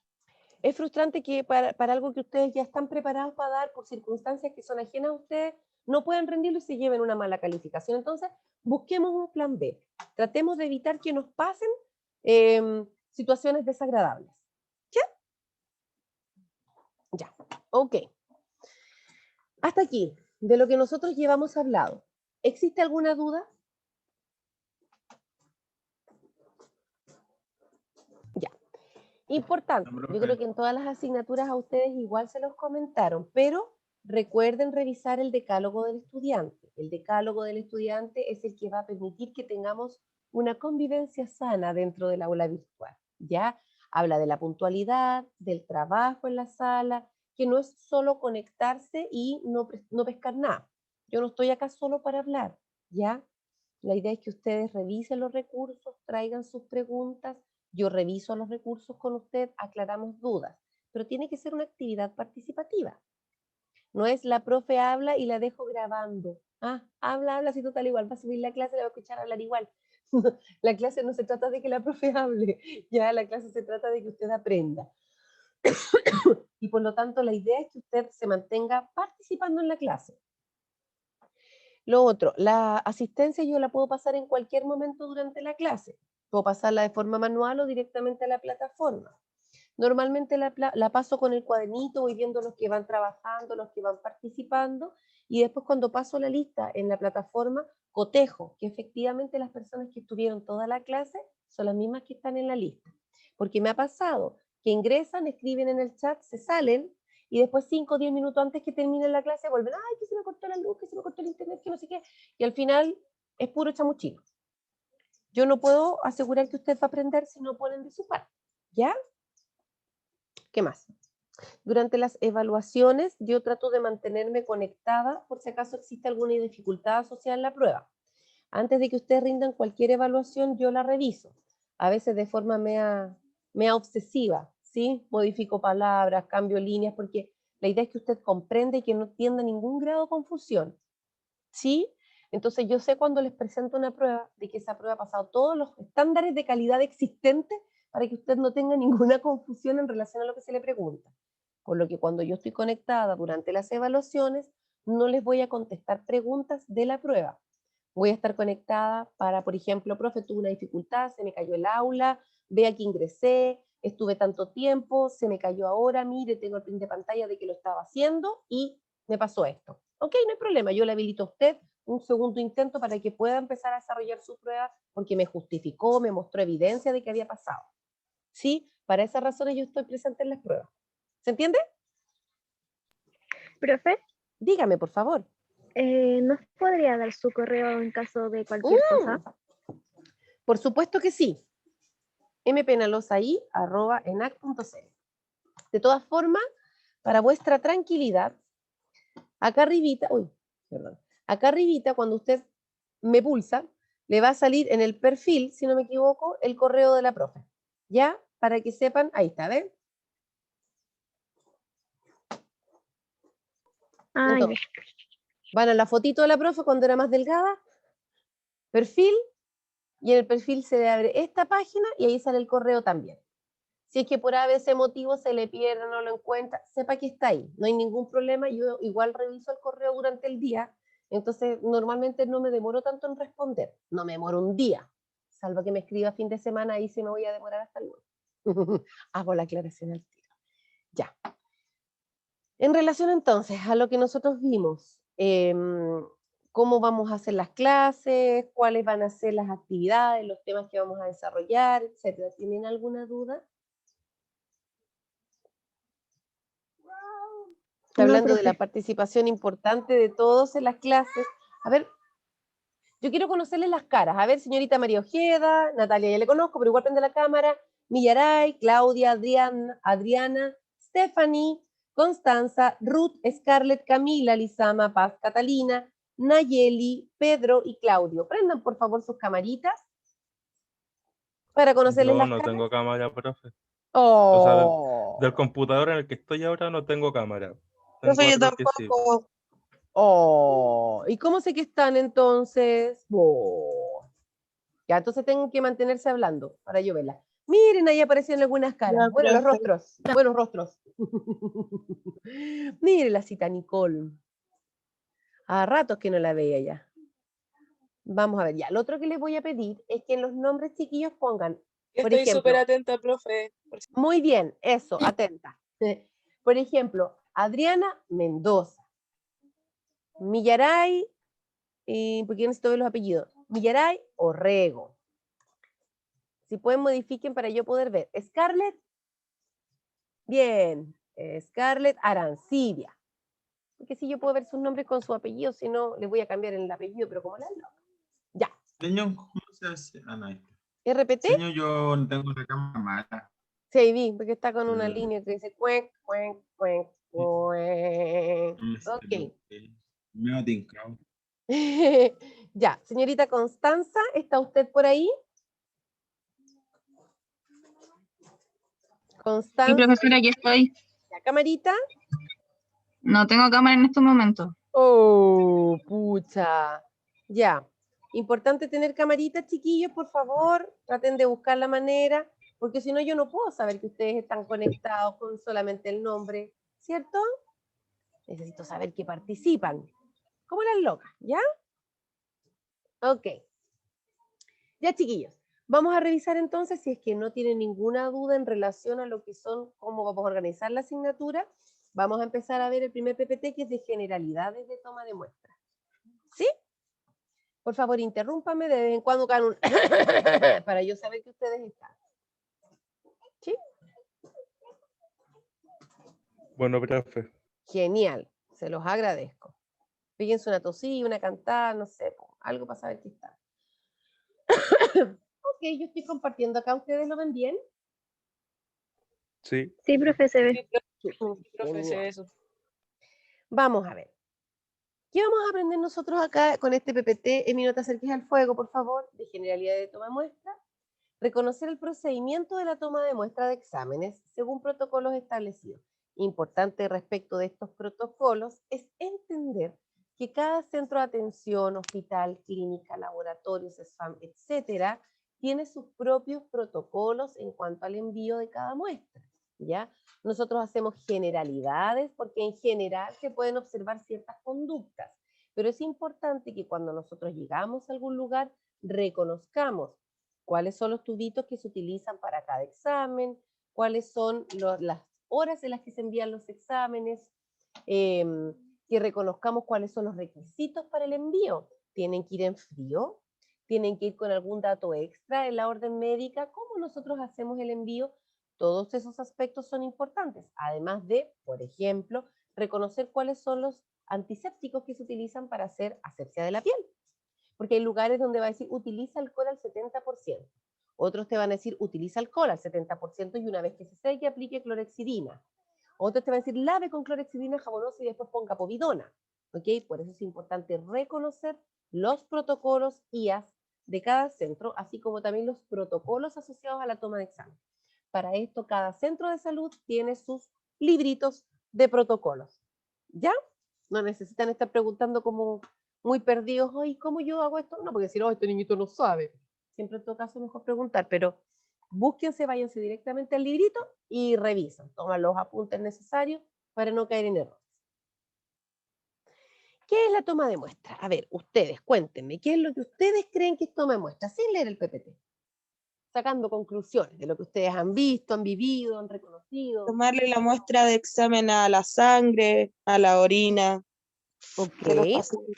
Es frustrante que para algo que ustedes ya están preparados para dar por circunstancias que son ajenas a ustedes, no puedan rendirlo y se lleven una mala calificación. Entonces, busquemos un plan B. Tratemos de evitar que nos pasen situaciones desagradables. ¿Ya? Ya, ok. Hasta aquí, de lo que nosotros llevamos hablado. ¿Existe alguna duda? Ya. Importante, yo creo que en todas las asignaturas a ustedes igual se los comentaron, pero recuerden revisar el decálogo del estudiante. El decálogo del estudiante es el que va a permitir que tengamos una convivencia sana dentro del aula virtual. ¿Ya? Habla de la puntualidad, del trabajo en la sala, que no es solo conectarse y no pescar nada. Yo no estoy acá solo para hablar, ¿ya? La idea es que ustedes revisen los recursos, traigan sus preguntas, yo reviso los recursos con usted, aclaramos dudas, pero tiene que ser una actividad participativa. No es la profe habla y la dejo grabando. Ah, habla, si total igual, va a subir la clase, la va a escuchar hablar igual. La clase no se trata de que la profe hable, ya la clase se trata de que usted aprenda. Y por lo tanto la idea es que usted se mantenga participando en la clase. Lo otro, la asistencia yo la puedo pasar en cualquier momento durante la clase. Puedo pasarla de forma manual o directamente a la plataforma. Normalmente la paso con el cuadernito, voy viendo los que van trabajando, los que van participando, y después cuando paso la lista en la plataforma, cotejo que efectivamente las personas que estuvieron toda la clase son las mismas que están en la lista. Porque me ha pasado que ingresan, escriben en el chat, se salen, y después 5 o 10 minutos antes que termine la clase vuelven, ay, que se me cortó la luz, que se me cortó el internet, que no sé qué, y al final es puro chamuchino. Yo no puedo asegurar que usted va a aprender si no ponen de su parte, ¿ya? ¿Qué más? Durante las evaluaciones yo trato de mantenerme conectada por si acaso existe alguna dificultad asociada en la prueba. Antes de que ustedes rindan cualquier evaluación, yo la reviso. A veces de forma mea obsesiva, ¿sí? Modifico palabras, cambio líneas, porque la idea es que usted comprenda y que no tienda ningún grado de confusión, ¿sí? Entonces yo sé cuando les presento una prueba de que esa prueba ha pasado todos los estándares de calidad existentes para que usted no tenga ninguna confusión en relación a lo que se le pregunta. Por lo que cuando yo estoy conectada durante las evaluaciones, no les voy a contestar preguntas de la prueba. Voy a estar conectada para, por ejemplo, profe, tuve una dificultad, se me cayó el aula, vea que ingresé, estuve tanto tiempo, se me cayó ahora, mire, tengo el print de pantalla de que lo estaba haciendo y me pasó esto. Ok, no hay problema, yo le habilito a usted un segundo intento para que pueda empezar a desarrollar su prueba porque me justificó, me mostró evidencia de que había pasado. ¿Sí? Para esas razones yo estoy presente en las pruebas. ¿Se entiende? Profe, Dígame, por favor. ¿nos podría dar su correo en caso de cualquier cosa? Por supuesto que sí. mpenalosaí@enac.cl. De todas formas, para vuestra tranquilidad, acá arribita, acá arribita, cuando usted me pulsa, le va a salir en el perfil, si no me equivoco, el correo de la profe. ¿Ya? Para que sepan, ahí está, ¿ven? Ah, ya. Entonces, van a la fotito de la profe cuando era más delgada, perfil, y en el perfil se le abre esta página y ahí sale el correo también. Si es que por ese motivo se le pierde, no lo encuentra, sepa que está ahí, no hay ningún problema, yo igual reviso el correo durante el día, entonces normalmente no me demoro tanto en responder, no me demoro un día, salvo que me escriba fin de semana, ahí sí me voy a demorar hasta luego. Hago la aclaración al tiro. Ya. En relación entonces a lo que nosotros vimos, cómo vamos a hacer las clases, cuáles van a ser las actividades, los temas que vamos a desarrollar, etcétera. ¿Tienen alguna duda? Está No, hablando de la profe. participación importante de todos en las clases. A ver, yo quiero conocerles las caras. A ver, señorita María Ojeda, Natalia ya le conozco, pero igual prende la cámara. Millaray, Claudia, Adriana, Stephanie, Constanza, Ruth, Scarlett, Camila, Lizama, Paz, Catalina, Nayeli, Pedro y Claudio. Prendan por favor sus camaritas para conocerles Yo las no caras. tengo cámara, profe. Oh. O sea, del computador en el que estoy ahora no tengo cámara. Profe, Tengo yo otro que sí. tampoco. Oh, ¿y cómo sé que están entonces? Oh. Ya, entonces tengo que mantenerse hablando para yo verla. Miren, ahí aparecieron algunas caras. Ya, Bueno, los profe. rostros. Buenos rostros. Miren la cita Nicole. A ratos que no la veía ya. Vamos a ver, ya. Lo otro que les voy a pedir es que en los nombres chiquillos pongan, por Estoy súper ejemplo, atenta, profe. muy bien, eso, atenta. Por ejemplo, Adriana Mendoza. Millaray, porque necesito ver los apellidos. Millaray Orrego. Si pueden, modifiquen para yo poder ver. Scarlett, bien. Scarlett Arancibia. Porque si yo puedo ver sus nombres con su apellido, si no, le voy a cambiar el apellido, pero como la loca. Ya. Señor, ¿cómo se hace? Ah, no, ahí está. ¿RPT? Señor, yo no tengo la cámara mala. Sí, vi, porque está con una Mm. línea que dice cuenc, cuenc, cuenc, cuenc. No me salió, Ok. me ha tincado. Ya, señorita Constanza, ¿está usted por ahí? Sí, Constanza, profesora, aquí estoy. la camarita. No tengo cámara en estos momentos. Oh, pucha. Ya. Importante tener camaritas, chiquillos, por favor. Traten de buscar la manera, porque si no yo no puedo saber que ustedes están conectados con solamente el nombre, ¿cierto? Necesito saber que participan. Como las locas, ¿ya? Ok. Ya, chiquillos. Vamos a revisar entonces si es que no tienen ninguna duda en relación a lo que son, cómo vamos a organizar la asignatura. Vamos a empezar a ver el primer PPT, que es de generalidades de toma de muestras. ¿Sí? Por favor, interrúmpame de vez en cuando para yo saber que ustedes están. ¿Sí? Bueno, profe. Genial. Se los agradezco. Fíjense una tosilla, una cantada, no sé, algo para saber que están. Ok, yo estoy compartiendo acá. ¿Ustedes lo ven bien? Sí. Sí, profe, se ve. Profe, se Genial. ve eso. Vamos a ver. ¿Qué vamos a aprender nosotros acá con este PPT? En mi nota acerques al fuego, por favor, de generalidad de toma de muestra. Reconocer el procedimiento de la toma de muestra de exámenes según protocolos establecidos. Importante respecto de estos protocolos es entender que cada centro de atención, hospital, clínica, laboratorios, SFAM, etcétera, tiene sus propios protocolos en cuanto al envío de cada muestra. ¿Ya? Nosotros hacemos generalidades porque en general se pueden observar ciertas conductas, pero es importante que cuando nosotros llegamos a algún lugar reconozcamos cuáles son los tubitos que se utilizan para cada examen, cuáles son las horas en las que se envían los exámenes, que reconozcamos cuáles son los requisitos para el envío. ¿Tienen que ir en frío? ¿Tienen que ir con algún dato extra en la orden médica? ¿Cómo nosotros hacemos el envío? Todos esos aspectos son importantes, además de, por ejemplo, reconocer cuáles son los antisépticos que se utilizan para hacer asepsia de la piel. Porque hay lugares donde va a decir, utiliza alcohol al 70%. Otros te van a decir, utiliza alcohol al 70% y una vez que se seque, aplique clorexidina. Otros te van a decir, lave con clorexidina jabonosa y después ponga povidona. ¿Ok? Por eso es importante reconocer los protocolos IAS de cada centro, así como también los protocolos asociados a la toma de examen. Para esto, cada centro de salud tiene sus libritos de protocolos. ¿Ya? No necesitan estar preguntando como muy perdidos, ay, ¿cómo yo hago esto? No, porque si no, este niñito no sabe. Siempre en todo caso es mejor preguntar, pero búsquense, váyanse directamente al librito y revisan, toman los apuntes necesarios para no caer en errores. ¿Qué es la toma de muestra? A ver, ustedes, cuéntenme, ¿qué es lo que ustedes creen que es toma de muestra? Sin leer el PPT. Sacando conclusiones de lo que ustedes han visto, han vivido, han reconocido. Tomarle la muestra de examen a la sangre, a la orina de los Ok, pacientes.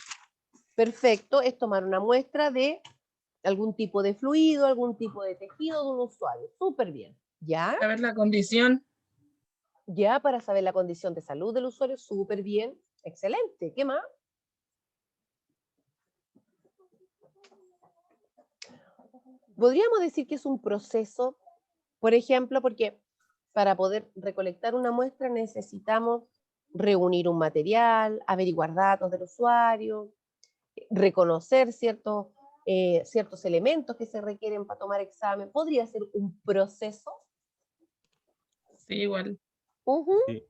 perfecto, es tomar una muestra de algún tipo de fluido, algún tipo de tejido de un usuario. Súper bien. ¿Ya? Saber la condición. Ya para saber la condición de salud del usuario, súper bien. Excelente. ¿Qué más? Podríamos decir que es un proceso, por ejemplo, porque para poder recolectar una muestra necesitamos reunir un material, averiguar datos del usuario, reconocer ciertos elementos que se requieren para tomar examen. ¿Podría ser un proceso? Sí, igual. Uh-huh. Sí.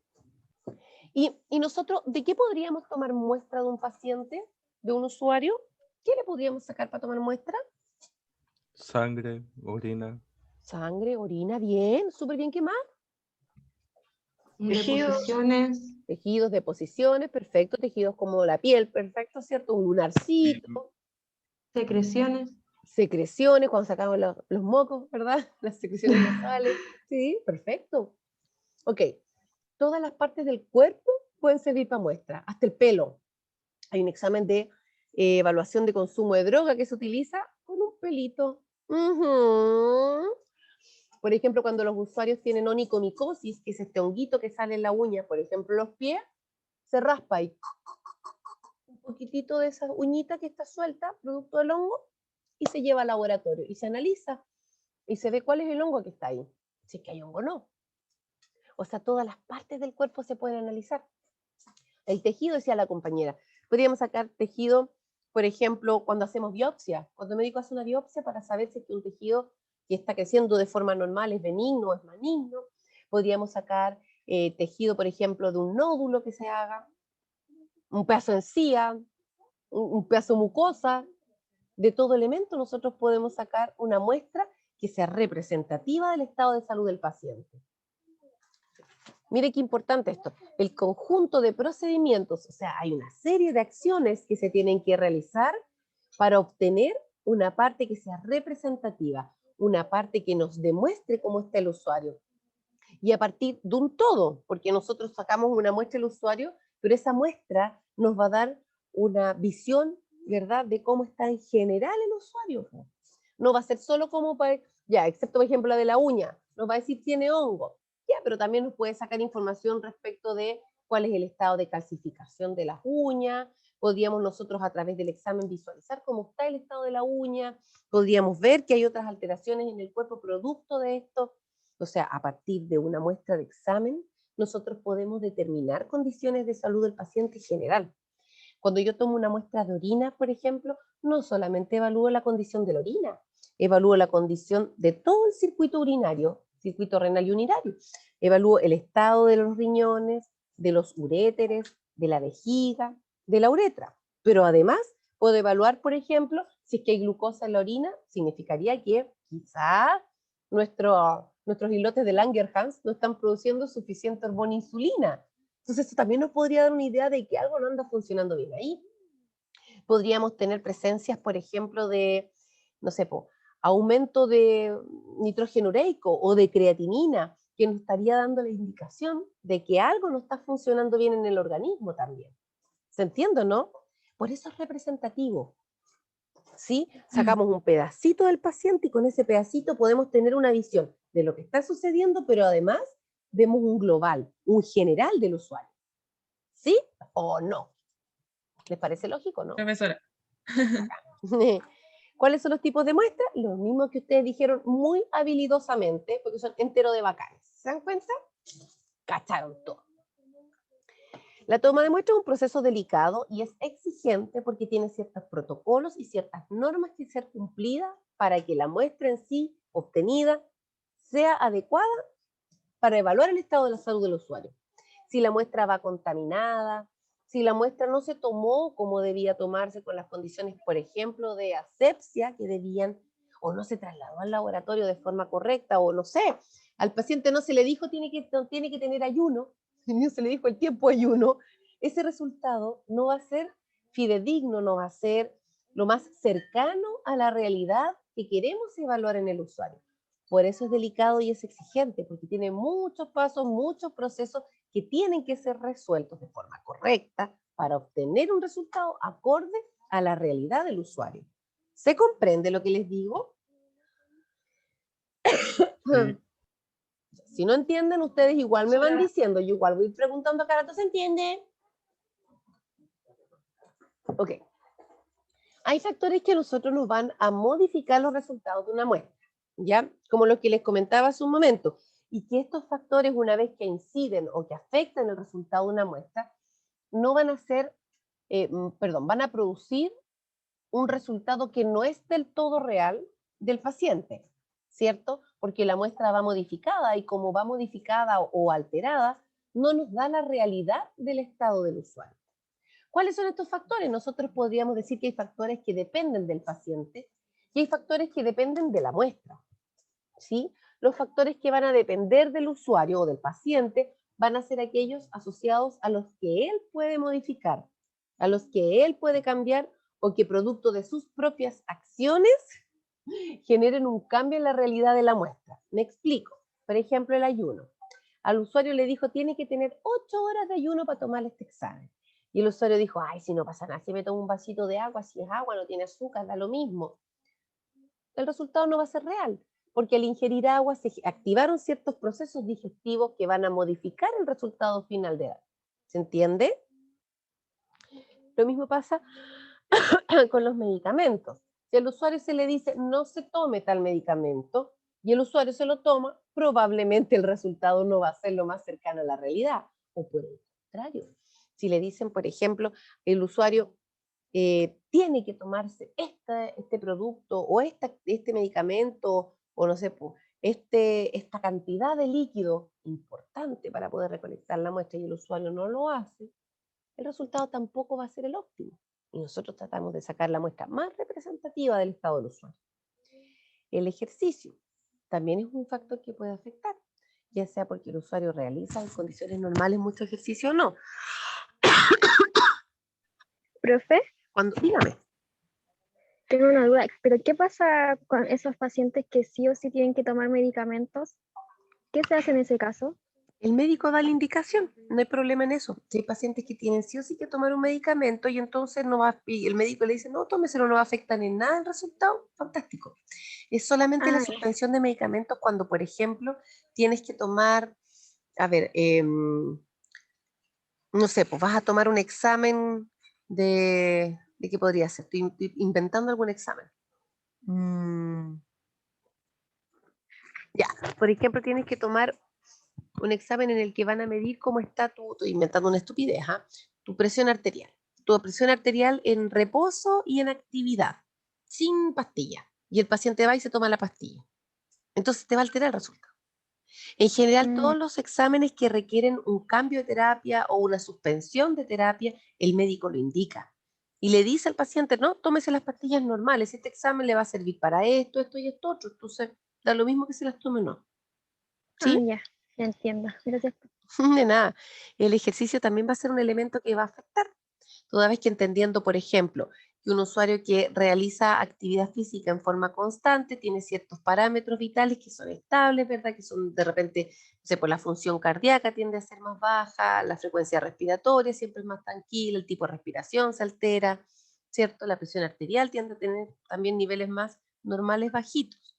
¿Y nosotros de qué podríamos tomar muestra de un paciente, de un usuario? ¿Qué le podríamos sacar para tomar muestra? Sangre, orina. Sangre, orina, bien, súper bien. ¿Qué más? Deposiciones, Tejidos, deposiciones, perfecto. Tejidos como la piel, perfecto, ¿cierto? Un lunarcito. secreciones, Secreciones, cuando sacamos los mocos, ¿verdad? Las secreciones nasales. Sí, perfecto. Ok, todas las partes del cuerpo pueden servir para muestra, hasta el pelo. Hay un examen de evaluación de consumo de droga que se utiliza con un pelito. Por ejemplo, cuando los usuarios tienen onicomicosis, que es este honguito que sale en la uña, por ejemplo, los pies, se raspa y un poquitito de esa uñita que está suelta, producto del hongo, y se lleva al laboratorio y se analiza y se ve cuál es el hongo que está ahí, si es que hay hongo o no. O sea, todas las partes del cuerpo se pueden analizar. El tejido, decía la compañera, podríamos sacar tejido, por ejemplo, cuando hacemos biopsia, cuando el médico hace una biopsia para saber si es que un tejido que está creciendo de forma normal es benigno o es maligno. Podríamos sacar tejido, por ejemplo, de un nódulo que se haga, un pedazo de encía, un pedazo de mucosa. De todo elemento nosotros podemos sacar una muestra que sea representativa del estado de salud del paciente. Mire qué importante esto, el conjunto de procedimientos, o sea, hay una serie de acciones que se tienen que realizar para obtener una parte que sea representativa, una parte que nos demuestre cómo está el usuario. Y a partir de un todo, porque nosotros sacamos una muestra del usuario, pero esa muestra nos va a dar una visión, ¿verdad?, de cómo está en general el usuario. No va a ser solo como para, ya, excepto por ejemplo la de la uña, nos va a decir tiene hongo. Ya, pero también nos puede sacar información respecto de cuál es el estado de calcificación de las uñas. Podríamos nosotros a través del examen visualizar cómo está el estado de la uña, podríamos ver que hay otras alteraciones en el cuerpo producto de esto. O sea, a partir de una muestra de examen, nosotros podemos determinar condiciones de salud del paciente en general. Cuando yo tomo una muestra de orina, por ejemplo, no solamente evalúo la condición de la orina, evalúo la condición de todo el circuito urinario, circuito renal y urinario. Evalúo el estado de los riñones, de los uréteres, de la vejiga, de la uretra. Pero además puedo evaluar, por ejemplo, si es que hay glucosa en la orina, significaría que quizá nuestros islotes de Langerhans no están produciendo suficiente hormona insulina. Entonces, esto también nos podría dar una idea de que algo no anda funcionando bien ahí. Podríamos tener presencias, por ejemplo, de, no sé, aumento de nitrógeno ureico o de creatinina, que nos estaría dando la indicación de que algo no está funcionando bien en el organismo también. ¿Se entiende, no? Por eso es representativo. ¿Sí? Sacamos un pedacito del paciente y con ese pedacito podemos tener una visión de lo que está sucediendo, pero además vemos un global, un general del usuario. ¿Sí o no? ¿Les parece lógico, no? Profesora. ¿Cuáles son los tipos de muestras? Los mismos que ustedes dijeron muy habilidosamente, porque son entero de bacanes. ¿Se dan cuenta? Cacharon todo. La toma de muestra es un proceso delicado y es exigente porque tiene ciertos protocolos y ciertas normas que ser cumplidas para que la muestra en sí, obtenida, sea adecuada para evaluar el estado de la salud del usuario. Si la muestra va contaminada, si la muestra no se tomó como debía tomarse con las condiciones, por ejemplo, de asepsia que debían, o no se trasladó al laboratorio de forma correcta, o no sé, al paciente no se le dijo tiene que tener ayuno, no se le dijo el tiempo ayuno, ese resultado no va a ser fidedigno, no va a ser lo más cercano a la realidad que queremos evaluar en el usuario. Por eso es delicado y es exigente, porque tiene muchos pasos, muchos procesos que tienen que ser resueltos de forma correcta para obtener un resultado acorde a la realidad del usuario. ¿Se comprende lo que les digo? Sí. Si no entienden, ustedes igual me van diciendo, yo igual voy preguntando a cada ¿se entiende? Ok. Hay factores que a nosotros nos van a modificar los resultados de una muestra, ¿ya? Como lo que les comentaba hace un momento. Y que estos factores, una vez que inciden o que afectan el resultado de una muestra, no van a ser, van a producir un resultado que no es del todo real del paciente, ¿cierto? Porque la muestra va modificada y como va modificada o alterada, no nos da la realidad del estado del usuario. ¿Cuáles son estos factores? Nosotros podríamos decir que hay factores que dependen del paciente y hay factores que dependen de la muestra, ¿sí? Los factores que van a depender del usuario o del paciente van a ser aquellos asociados a los que él puede modificar, a los que él puede cambiar o que producto de sus propias acciones generen un cambio en la realidad de la muestra. Me explico. Por ejemplo, el ayuno. Al usuario le dijo, tiene que tener 8 horas de ayuno para tomar este examen. Y el usuario dijo, ay, si no pasa nada, si me tomo un vasito de agua, si es agua, no tiene azúcar, da lo mismo. El resultado no va a ser real, porque al ingerir agua se activaron ciertos procesos digestivos que van a modificar el resultado final de la. ¿Se entiende? Lo mismo pasa con los medicamentos. Si al usuario se le dice no se tome tal medicamento y el usuario se lo toma, probablemente el resultado no va a ser lo más cercano a la realidad. O por el contrario, si le dicen, por ejemplo, el usuario tiene que tomarse este producto o este medicamento o no sé, esta cantidad de líquido importante para poder recolectar la muestra y el usuario no lo hace, el resultado tampoco va a ser el óptimo. Y nosotros tratamos de sacar la muestra más representativa del estado del usuario. El ejercicio también es un factor que puede afectar, ya sea porque el usuario realiza en condiciones normales mucho ejercicio o no. Profe, Dígame. tengo una duda, pero ¿qué pasa con esos pacientes que sí o sí tienen que tomar medicamentos? ¿Qué se hace en ese caso? El médico da la indicación, no hay problema en eso. Si hay pacientes que tienen sí o sí que tomar un medicamento y entonces y el médico le dice, no, tómeselo, no va a afectar en nada el resultado, fantástico. Es solamente la suspensión de medicamentos cuando, por ejemplo, tienes que tomar, a ver, no sé, pues vas a tomar un examen ¿de qué podría ser? Estoy inventando algún examen. Ya, por ejemplo, tienes que tomar un examen en el que van a medir cómo está estoy inventando una estupidez, tu presión arterial. Tu presión arterial en reposo y en actividad, sin pastilla. Y el paciente va y se toma la pastilla. Entonces te va a alterar el resultado. En general, todos los exámenes que requieren un cambio de terapia o una suspensión de terapia, el médico lo indica. Y le dice al paciente, no, tómese las pastillas normales, este examen le va a servir para esto, esto y esto otro. Entonces, da lo mismo que se las tome o no. ¿Sí? Ya entiendo. Gracias. De nada. El ejercicio también va a ser un elemento que va a afectar. Toda vez que entendiendo, por ejemplo, que un usuario que realiza actividad física en forma constante tiene ciertos parámetros vitales que son estables, ¿verdad? Que son de repente, no sé, por la función cardíaca tiende a ser más baja, la frecuencia respiratoria siempre es más tranquila, el tipo de respiración se altera, ¿cierto? La presión arterial tiende a tener también niveles más normales bajitos.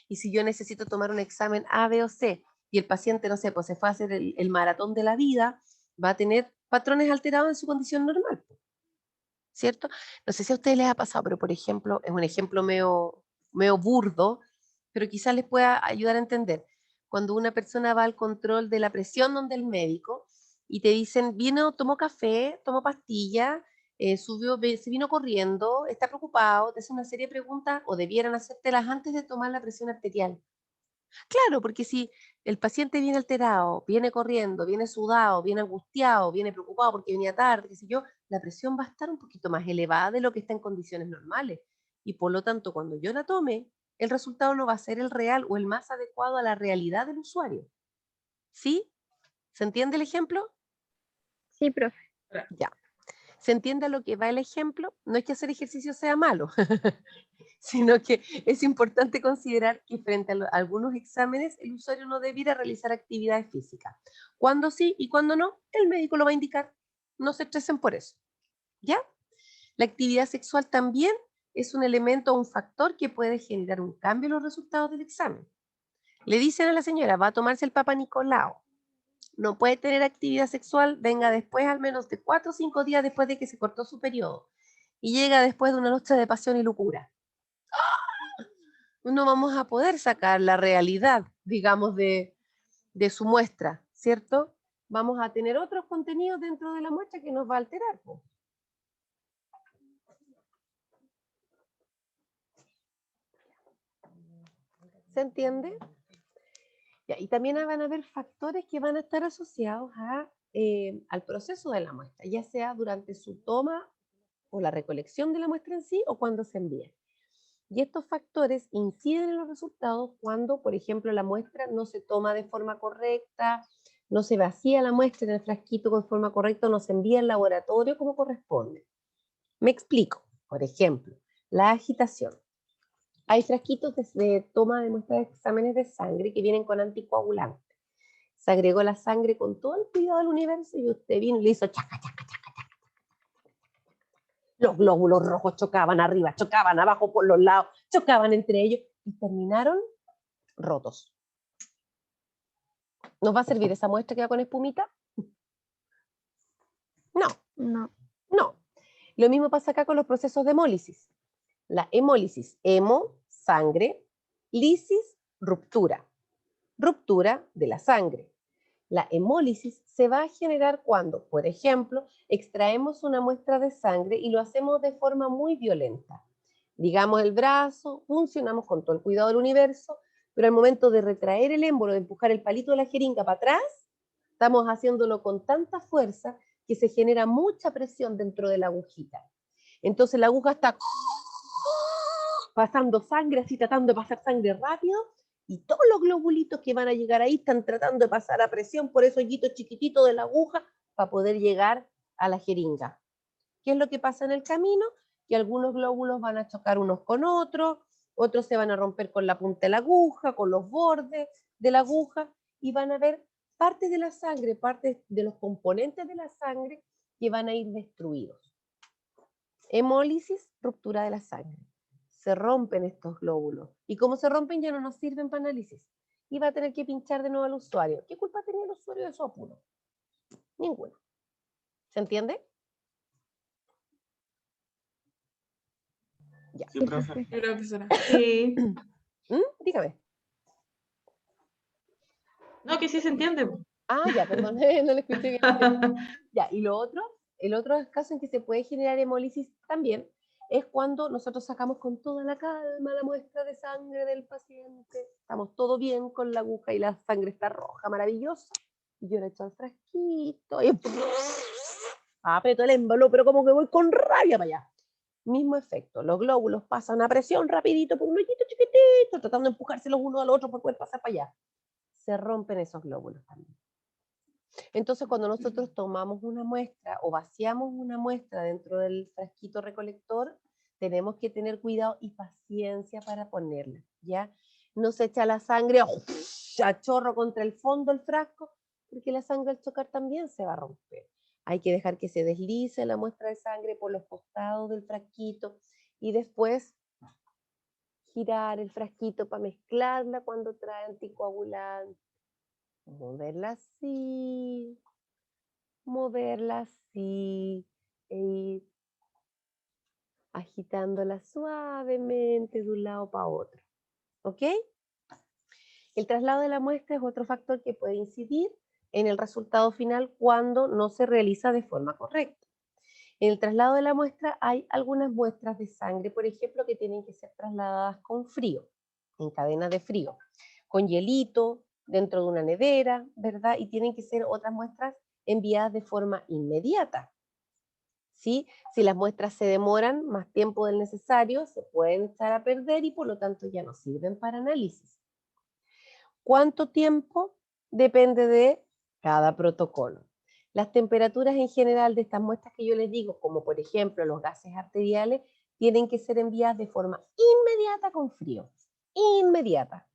Y si yo necesito tomar un examen A, B o C y el paciente, no sé, pues se fue a hacer el maratón de la vida, va a tener patrones alterados en su condición normal, ¿cierto? No sé si a ustedes les ha pasado, pero por ejemplo, es un ejemplo medio burdo, pero quizás les pueda ayudar a entender. Cuando una persona va al control de la presión donde el médico y te dicen, vino, tomó café, tomó pastilla, se vino corriendo, está preocupado, te hace una serie de preguntas o debieran hacértelas antes de tomar la presión arterial. Claro, porque si el paciente viene alterado, viene corriendo, viene sudado, viene angustiado, viene preocupado porque venía tarde, qué sé yo, la presión va a estar un poquito más elevada de lo que está en condiciones normales. Y por lo tanto, cuando yo la tome, el resultado no va a ser el real o el más adecuado a la realidad del usuario. ¿Sí? ¿Se entiende el ejemplo? Sí, profe. Ya. ¿Se entiende a lo que va el ejemplo? No es que hacer ejercicio sea malo, sino que es importante considerar que frente a algunos exámenes el usuario no debiera realizar actividades físicas. Cuando sí y cuando no, el médico lo va a indicar. No se estresen por eso. ¿Ya? La actividad sexual también es un elemento o un factor que puede generar un cambio en los resultados del examen. Le dicen a la señora, va a tomarse el Papa Nicolau. No puede tener actividad sexual, venga después al menos de 4 o 5 días después de que se cortó su periodo. Y llega después de una noche de pasión y locura. No vamos a poder sacar la realidad, digamos, de su muestra, ¿cierto? Vamos a tener otros contenidos dentro de la muestra que nos va a alterar. ¿Po? ¿Se entiende? Ya, y también van a haber factores que van a estar asociados al proceso de la muestra, ya sea durante su toma o la recolección de la muestra en sí o cuando se envía. Y estos factores inciden en los resultados cuando, por ejemplo, la muestra no se toma de forma correcta, no se vacía la muestra en el frasquito de forma correcta, no se envía al laboratorio como corresponde. Me explico. Por ejemplo, la agitación. Hay frasquitos de toma de muestras de exámenes de sangre que vienen con anticoagulantes. Se agregó la sangre con todo el cuidado del universo y usted vino y le hizo chaca, chaca, chaca, chaca. Los glóbulos rojos chocaban arriba, chocaban abajo por los lados, chocaban entre ellos y terminaron rotos. ¿Nos va a servir esa muestra que va con espumita? No. No. No. Lo mismo pasa acá con los procesos de hemólisis. La hemólisis, hemo, sangre, lisis, ruptura. Ruptura de la sangre. La hemólisis se va a generar cuando, por ejemplo, extraemos una muestra de sangre y lo hacemos de forma muy violenta. Digamos el brazo, funcionamos con todo el cuidado del universo, pero al momento de retraer el émbolo, de empujar el palito de la jeringa para atrás, estamos haciéndolo con tanta fuerza que se genera mucha presión dentro de la agujita. Entonces la aguja está pasando sangre, así tratando de pasar sangre rápido, y todos los globulitos que van a llegar ahí están tratando de pasar a presión por esos hoyitos chiquititos de la aguja para poder llegar a la jeringa. ¿Qué es lo que pasa en el camino? Que algunos glóbulos van a chocar unos con otros se van a romper con la punta de la aguja, con los bordes de la aguja, y van a haber partes de la sangre, partes de los componentes de la sangre que van a ir destruidos. Hemólisis, ruptura de la sangre. Se rompen estos glóbulos. Y como se rompen, ya no nos sirven para análisis. Y va a tener que pinchar de nuevo al usuario. ¿Qué culpa tenía el usuario de su apuro? Ninguna. ¿Se entiende? Ya. Sí, profe. Sí, profesora. Sí. Dígame. No, que sí se entiende. Po. Ah, ya, perdón, no le escuché bien. Ya, y el otro caso en que se puede generar hemólisis también es cuando nosotros sacamos con toda la calma la muestra de sangre del paciente. Estamos todo bien con la aguja y la sangre está roja, maravillosa. Y yo le echo al frasquito y aprieto el émbolo, pero como que voy con rabia para allá. Mismo efecto, los glóbulos pasan a presión rapidito por un hoyito chiquitito, tratando de empujarse los unos al otro para poder pasar para allá. Se rompen esos glóbulos también. Entonces, cuando nosotros tomamos una muestra o vaciamos una muestra dentro del frasquito recolector, tenemos que tener cuidado y paciencia para ponerla, ¿ya? No se echa la sangre a chorro contra el fondo del frasco, porque la sangre al chocar también se va a romper. Hay que dejar que se deslice la muestra de sangre por los costados del frasquito y después girar el frasquito para mezclarla cuando trae anticoagulante. Moverla así e ir agitándola suavemente de un lado para otro. ¿Ok? El traslado de la muestra es otro factor que puede incidir en el resultado final cuando no se realiza de forma correcta. En el traslado de la muestra hay algunas muestras de sangre, por ejemplo, que tienen que ser trasladadas con frío, en cadenas de frío. con hielito, dentro de una nevera, ¿verdad? Y tienen que ser otras muestras enviadas de forma inmediata. ¿Sí? Si las muestras se demoran más tiempo del necesario, se pueden echar a perder y por lo tanto ya no sirven para análisis. ¿Cuánto tiempo? Depende de cada protocolo. Las temperaturas en general de estas muestras que yo les digo, como por ejemplo los gases arteriales, tienen que ser enviadas de forma inmediata con frío. Inmediata.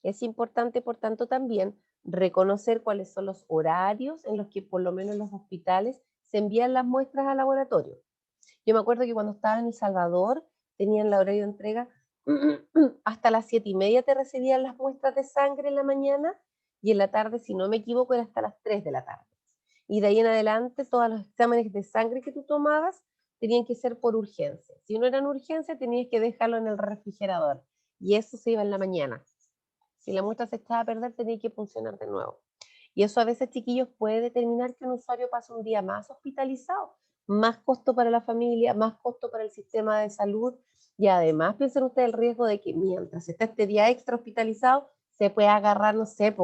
Es importante, por tanto, también reconocer cuáles son los horarios en los que, por lo menos en los hospitales, se envían las muestras al laboratorio. Yo me acuerdo que cuando estaba en El Salvador, tenían el horario de entrega, hasta las 7:30 te recibían las muestras de sangre en la mañana, y en la tarde, si no me equivoco, era hasta las 3 de la tarde. Y de ahí en adelante, todos los exámenes de sangre que tú tomabas tenían que ser por urgencia. Si no eran urgencia, tenías que dejarlo en el refrigerador. Y eso se iba en la mañana. Si la muestra se echaba a perder, tenía que funcionar de nuevo. Y eso a veces, chiquillos, puede determinar que un usuario pase un día más hospitalizado. Más costo para la familia, más costo para el sistema de salud. Y además, piensen ustedes el riesgo de que mientras está este día extra hospitalizado, se puede agarrar, no sé,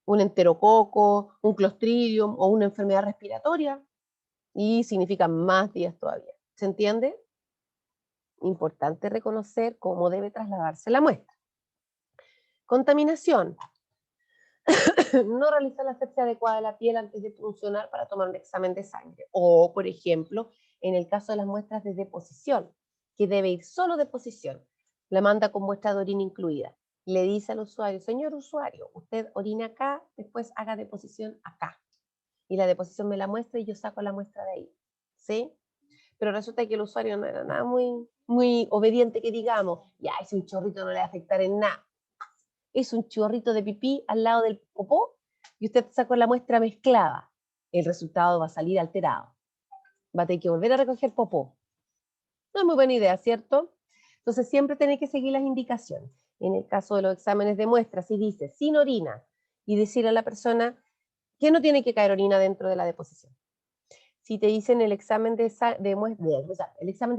un enterococo, un clostridium o una enfermedad respiratoria. Y significa más días todavía. ¿Se entiende? Importante reconocer cómo debe trasladarse la muestra. Contaminación. No realizar la asepsia adecuada de la piel antes de funcionar para tomar un examen de sangre. O, por ejemplo, en el caso de las muestras de deposición, que debe ir solo deposición. La manda con muestra de orina incluida. Le dice al usuario, señor usuario, usted orina acá, después haga deposición acá. Y la deposición me la muestra y yo saco la muestra de ahí. ¿Sí? Pero resulta que el usuario no era nada muy obediente, que digamos, ya, ese un chorrito no le va a afectar en nada. Es un chorrito de pipí al lado del popó y usted sacó la muestra mezclada. El resultado va a salir alterado. Va a tener que volver a recoger popó. No es muy buena idea, ¿cierto? Entonces siempre tiene que seguir las indicaciones. En el caso de los exámenes de muestras, si dice sin orina y decirle a la persona que no tiene que caer orina dentro de la deposición. Si te dicen el examen de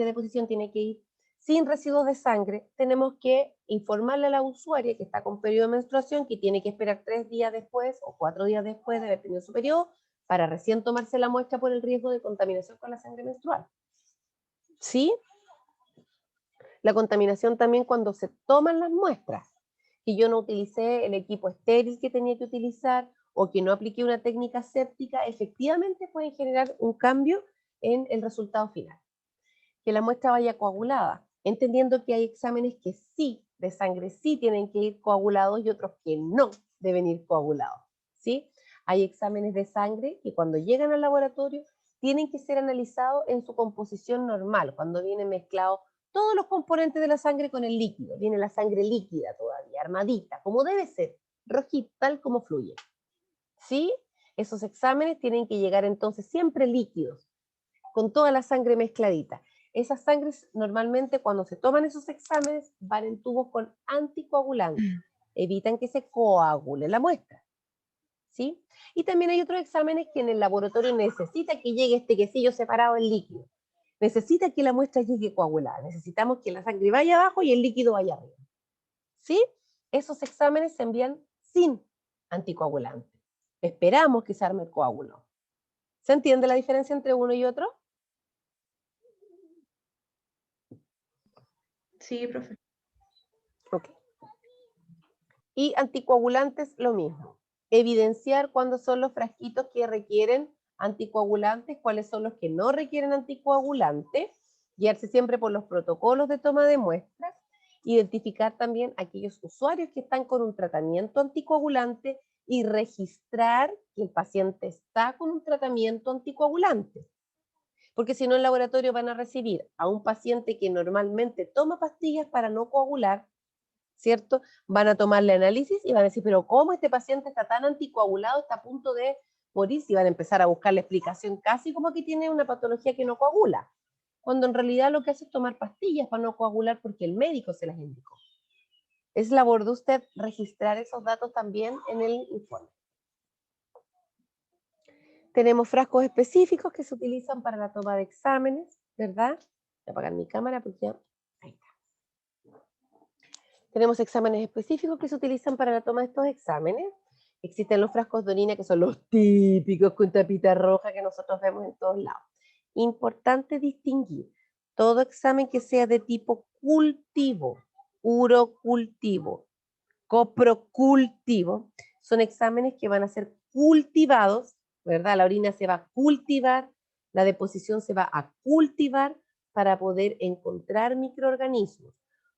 deposición tiene que ir sin residuos de sangre, tenemos que informarle a la usuaria que está con periodo de menstruación, que tiene que esperar 3 días después o 4 días después de haber tenido su periodo para recién tomarse la muestra por el riesgo de contaminación con la sangre menstrual. ¿Sí? La contaminación también cuando se toman las muestras, que yo no utilicé el equipo estéril que tenía que utilizar o que no apliqué una técnica séptica, efectivamente pueden generar un cambio en el resultado final. Que la muestra vaya coagulada, entendiendo que hay exámenes que sí, de sangre sí tienen que ir coagulados y otros que no deben ir coagulados, ¿sí? Hay exámenes de sangre que cuando llegan al laboratorio tienen que ser analizados en su composición normal, cuando vienen mezclados todos los componentes de la sangre con el líquido. Viene la sangre líquida todavía, armadita, como debe ser, rojita, tal como fluye. ¿Sí? Esos exámenes tienen que llegar entonces siempre líquidos, con toda la sangre mezcladita. Esas sangres normalmente cuando se toman esos exámenes van en tubos con anticoagulantes. Evitan que se coagule la muestra. ¿Sí? Y también hay otros exámenes que en el laboratorio necesita que llegue este quesillo separado en líquido. Necesita que la muestra llegue coagulada. Necesitamos que la sangre vaya abajo y el líquido vaya arriba. ¿Sí? Esos exámenes se envían sin anticoagulante. Esperamos que se arme el coágulo. ¿Se entiende la diferencia entre uno y otro? Sí, profe. Ok. Y anticoagulantes, lo mismo. Evidenciar cuándo son los frasquitos que requieren anticoagulantes, cuáles son los que no requieren anticoagulantes, guiarse siempre por los protocolos de toma de muestras, identificar también aquellos usuarios que están con un tratamiento anticoagulante y registrar que el paciente está con un tratamiento anticoagulante. Porque si no, en el laboratorio van a recibir a un paciente que normalmente toma pastillas para no coagular, ¿cierto? Van a tomarle análisis y van a decir, pero ¿cómo este paciente está tan anticoagulado, está a punto de morir? Y van a empezar a buscar la explicación casi como que tiene una patología que no coagula, cuando en realidad lo que hace es tomar pastillas para no coagular porque el médico se las indicó. Es labor de usted registrar esos datos también en el informe. Tenemos frascos específicos que se utilizan para la toma de exámenes, ¿verdad? Voy a apagar mi cámara porque ya... Ahí está. Tenemos exámenes específicos que se utilizan para la toma de estos exámenes. Existen los frascos de orina que son los típicos con tapita roja que nosotros vemos en todos lados. Importante distinguir todo examen que sea de tipo cultivo, urocultivo, coprocultivo, son exámenes que van a ser cultivados, ¿verdad? La orina se va a cultivar, la deposición se va a cultivar para poder encontrar microorganismos.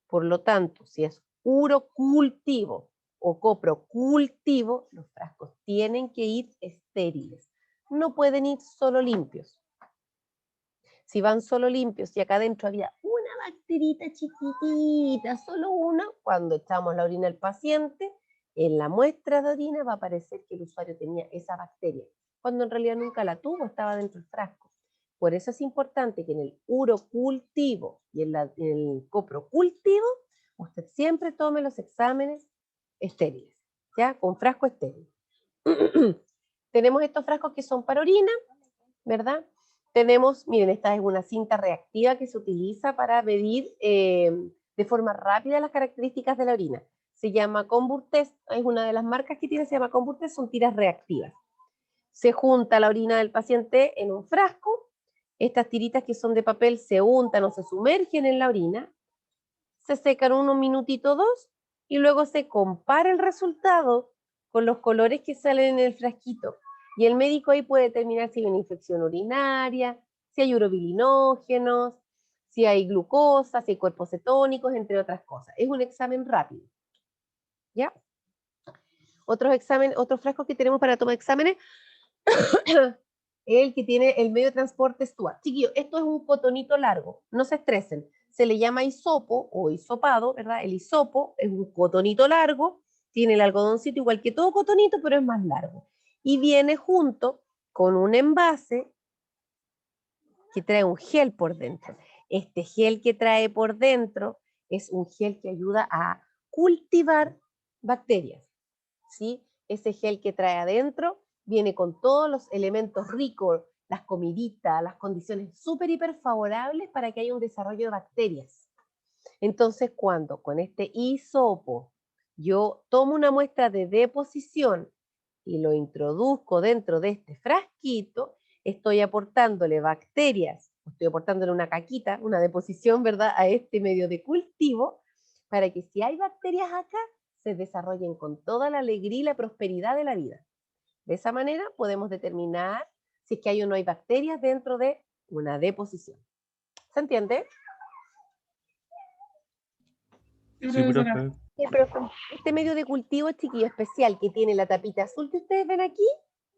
Por lo tanto, si es urocultivo o coprocultivo, los frascos tienen que ir estériles. No pueden ir solo limpios. Si van solo limpios y acá adentro había una bacterita chiquitita, solo una, cuando echamos la orina al paciente, en la muestra de orina va a aparecer que el usuario tenía esa bacteria, cuando en realidad nunca la tuvo, estaba dentro del frasco. Por eso es importante que en el urocultivo y en el coprocultivo, usted siempre tome los exámenes estériles, ¿ya? Con frasco estéril. Tenemos estos frascos que son para orina, ¿verdad? Tenemos, miren, esta es una cinta reactiva que se utiliza para medir de forma rápida las características de la orina. Se llama Comburtest, es una de las marcas que tiene, se llama Comburtest, son tiras reactivas. Se junta la orina del paciente en un frasco, estas tiritas que son de papel se untan o se sumergen en la orina, se secan unos minutitos, dos, y luego se compara el resultado con los colores que salen en el frasquito. Y el médico ahí puede determinar si hay una infección urinaria, si hay urobilinógenos, si hay glucosa, si hay cuerpos cetónicos, entre otras cosas. Es un examen rápido. ¿Ya? Otros frascos que tenemos para toma de exámenes, el que tiene el medio de transporte Stuart. Chiquillos, esto es un cotonito largo, no se estresen. Se le llama hisopo o hisopado, ¿verdad? El hisopo es un cotonito largo, tiene el algodoncito igual que todo cotonito, pero es más largo. Y viene junto con un envase que trae un gel por dentro. Este gel que trae por dentro es un gel que ayuda a cultivar bacterias, ¿sí? Ese gel que trae adentro viene con todos los elementos ricos, las comiditas, las condiciones súper hiper favorables para que haya un desarrollo de bacterias. Entonces, cuando con este hisopo yo tomo una muestra de deposición y lo introduzco dentro de este frasquito, estoy aportándole bacterias, estoy aportándole una caquita, una deposición, ¿verdad?, a este medio de cultivo, para que si hay bacterias acá, se desarrollen con toda la alegría y la prosperidad de la vida. De esa manera podemos determinar si es que hay o no hay bacterias dentro de una deposición. ¿Se entiende? Sí, profe. Sí, profe. Este medio de cultivo, chiquillo, especial que tiene la tapita azul que ustedes ven aquí,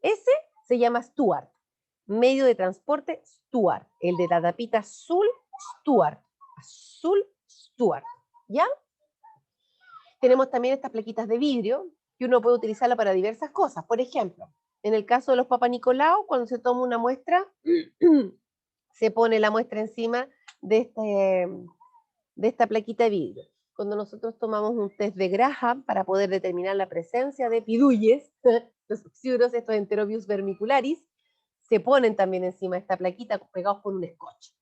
ese se llama Stuart. Medio de transporte Stuart. El de la tapita azul, Stuart. Azul, Stuart. ¿Ya? Tenemos también estas plaquitas de vidrio que uno puede utilizarla para diversas cosas. Por ejemplo, en el caso de los Papa Nicolau, cuando se toma una muestra, se pone la muestra encima de esta plaquita de vidrio. Cuando nosotros tomamos un test de Graham para poder determinar la presencia de piduyes, los oxiuros, estos enterobius vermicularis, se ponen también encima de esta plaquita pegados con un scotch.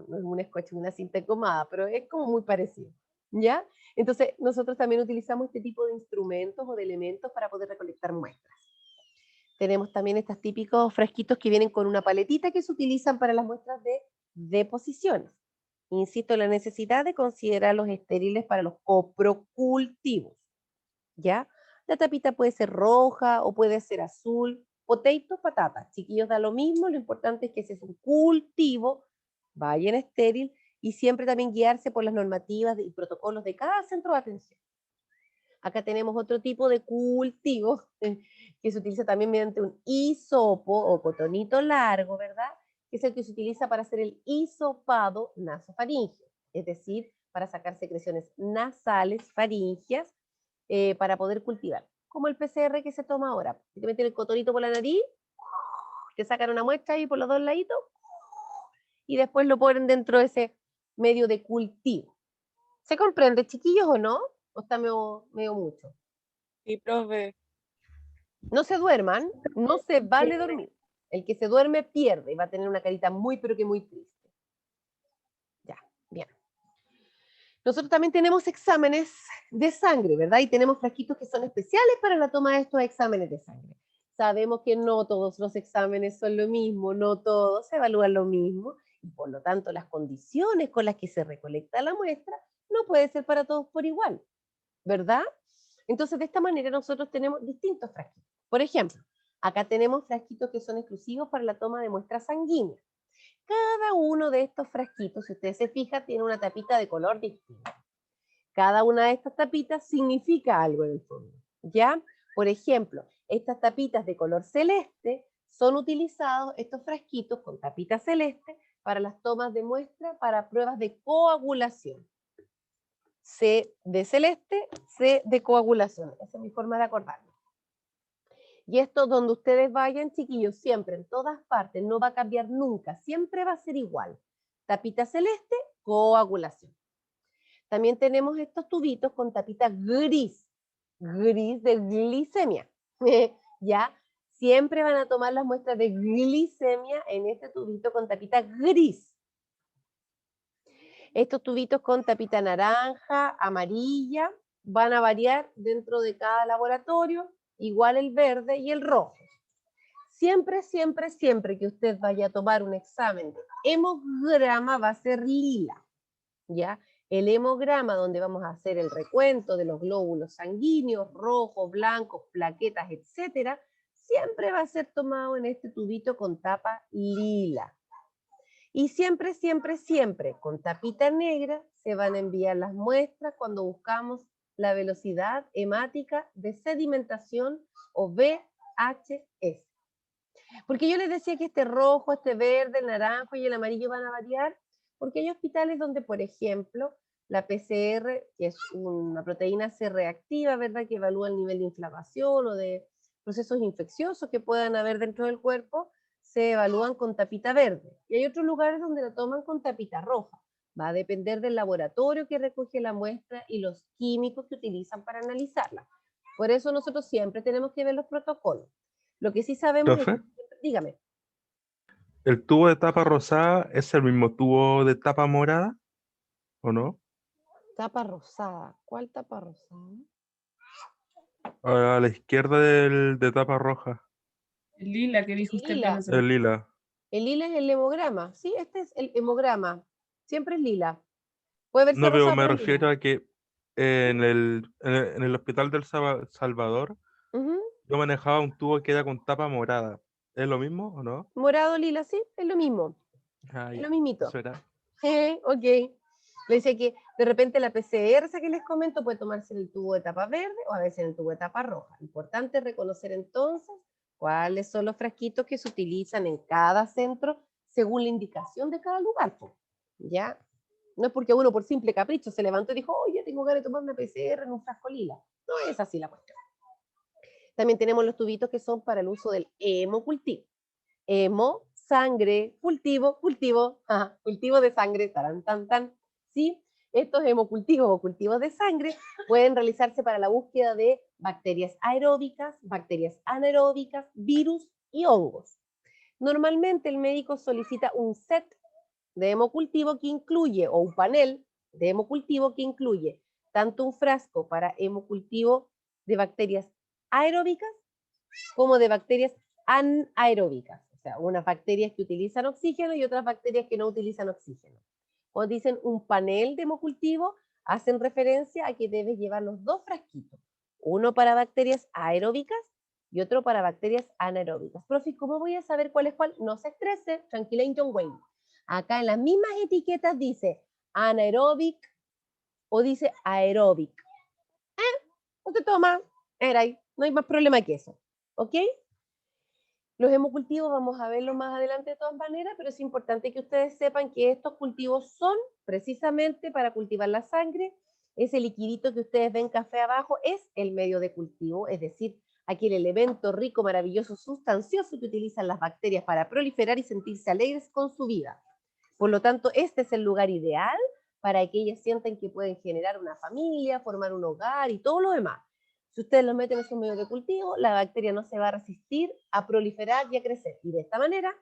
No es un scotch, una cinta engomada, pero es como muy parecido. ¿Ya? Entonces, nosotros también utilizamos este tipo de instrumentos o de elementos para poder recolectar muestras. Tenemos también estos típicos frasquitos que vienen con una paletita que se utilizan para las muestras de deposiciones. Insisto en la necesidad de considerarlos estériles para los coprocultivos. ¿Ya? La tapita puede ser roja o puede ser azul. Potato, patata. Chiquillos, da lo mismo. Lo importante es que si es un cultivo, vaya en estéril y siempre también guiarse por las normativas y protocolos de cada centro de atención. Acá tenemos otro tipo de cultivo que se utiliza también mediante un hisopo o cotonito largo, ¿verdad? Que es el que se utiliza para hacer el hisopado nasofaríngeo, es decir, para sacar secreciones nasales, faringias, para poder cultivar. Como el PCR que se toma ahora. Te meten el cotonito por la nariz, te sacan una muestra ahí por los dos laditos, y después lo ponen dentro de ese medio de cultivo. ¿Se comprende, chiquillos, o no? ¿O está medio mucho? Sí, profe. No se duerman, no se vale dormir. El que se duerme pierde y va a tener una carita muy, pero que muy triste. Ya, bien. Nosotros también tenemos exámenes de sangre, ¿verdad? Y tenemos frasquitos que son especiales para la toma de estos exámenes de sangre. Sabemos que no todos los exámenes son lo mismo, no todos se evalúan lo mismo, y por lo tanto las condiciones con las que se recolecta la muestra no puede ser para todos por igual, ¿verdad? Entonces, de esta manera nosotros tenemos distintos frasquitos. Por ejemplo, acá tenemos frasquitos que son exclusivos para la toma de muestras sanguíneas. Cada uno de estos frasquitos, si usted se fija, tiene una tapita de color distinto. Cada una de estas tapitas significa algo en el fondo, ¿ya? Por ejemplo, estas tapitas de color celeste son utilizados, estos frasquitos con tapita celeste, para las tomas de muestra para pruebas de coagulación. C de celeste, C de coagulación. Esa es mi forma de acordarme. Y esto donde ustedes vayan, chiquillos, siempre, en todas partes, no va a cambiar nunca, siempre va a ser igual. Tapita celeste, coagulación. También tenemos estos tubitos con tapita gris, gris de glicemia. ¿Ya? Siempre van a tomar las muestras de glicemia en este tubito con tapita gris. Estos tubitos con tapita naranja, amarilla, van a variar dentro de cada laboratorio, igual el verde y el rojo. Siempre, siempre, siempre que usted vaya a tomar un examen de hemograma va a ser lila, ¿ya? El hemograma, donde vamos a hacer el recuento de los glóbulos sanguíneos, rojos, blancos, plaquetas, etcétera, siempre va a ser tomado en este tubito con tapa lila. Y siempre, siempre, siempre, con tapita negra, se van a enviar las muestras cuando buscamos la velocidad hemática de sedimentación o VHS. Porque yo les decía que este rojo, este verde, el naranjo y el amarillo van a variar, porque hay hospitales donde, por ejemplo, la PCR, que es una proteína C reactiva, ¿verdad?, que evalúa el nivel de inflamación o de procesos infecciosos que puedan haber dentro del cuerpo, se evalúan con tapita verde. Y hay otros lugares donde la toman con tapita roja. Va a depender del laboratorio que recoge la muestra y los químicos que utilizan para analizarla. Por eso nosotros siempre tenemos que ver los protocolos. Lo que sí sabemos es Profe, que, dígame. ¿el tubo de tapa rosada es el mismo tubo de tapa morada o no? Tapa rosada. ¿Cuál tapa rosada? A la izquierda de tapa roja, El lila que dijo usted. Lila. el lila. El lila es el hemograma. Sí, este es el hemograma. Siempre es lila. Puede verse No, pero rosado, me pero es refiero lila. a que en el hospital del Salvador Ujú. yo manejaba un tubo que era con tapa morada. ¿Es lo mismo o no? Morado, lila, sí, es lo mismo. Ah, Es ya. lo mismito. Eso era. Ok. Le decía que de repente la PCR, esa que les comento, puede tomarse en el tubo de tapa verde o a veces en el tubo de tapa roja. Importante reconocer entonces cuáles son los frasquitos que se utilizan en cada centro según la indicación de cada lugar. ¿Ya? No es porque uno por simple capricho se levantó y dijo, oye, tengo ganas de tomar una PCR en un frasco lila. No es así la cuestión. También tenemos los tubitos que son para el uso del hemocultivo. Hemo, sangre, cultivo, cultivo, cultivo de sangre, tarán, tan, tan. ¿Sí? Estos hemocultivos o cultivos de sangre pueden realizarse para la búsqueda de bacterias aeróbicas, bacterias anaeróbicas, virus y hongos. Normalmente el médico solicita un set de hemocultivo que incluye, o un panel de hemocultivo que incluye tanto un frasco para hemocultivo de bacterias aeróbicas como de bacterias anaeróbicas, o sea, unas bacterias que utilizan oxígeno y otras bacterias que no utilizan oxígeno. Cuando dicen un panel de hemocultivo, hacen referencia a que debes llevar los dos frasquitos, uno para bacterias aeróbicas y otro para bacterias anaeróbicas. Profe, ¿cómo voy a saber cuál es cuál? No se estrese, tranquila, John Wayne. Acá en las mismas etiquetas dice anaeróbic o dice aeróbic. Usted toma, era ahí, no hay más problema que eso. ¿Ok? Los hemocultivos vamos a verlo más adelante de todas maneras, pero es importante que ustedes sepan que estos cultivos son precisamente para cultivar la sangre. Ese liquidito que ustedes ven café abajo es el medio de cultivo, es decir, aquel elemento rico, maravilloso, sustancioso que utilizan las bacterias para proliferar y sentirse alegres con su vida. Por lo tanto, este es el lugar ideal para que ellas sientan que pueden generar una familia, formar un hogar y todo lo demás. Si ustedes los meten en esos medios de cultivo, la bacteria no se va a resistir a proliferar y a crecer. Y de esta manera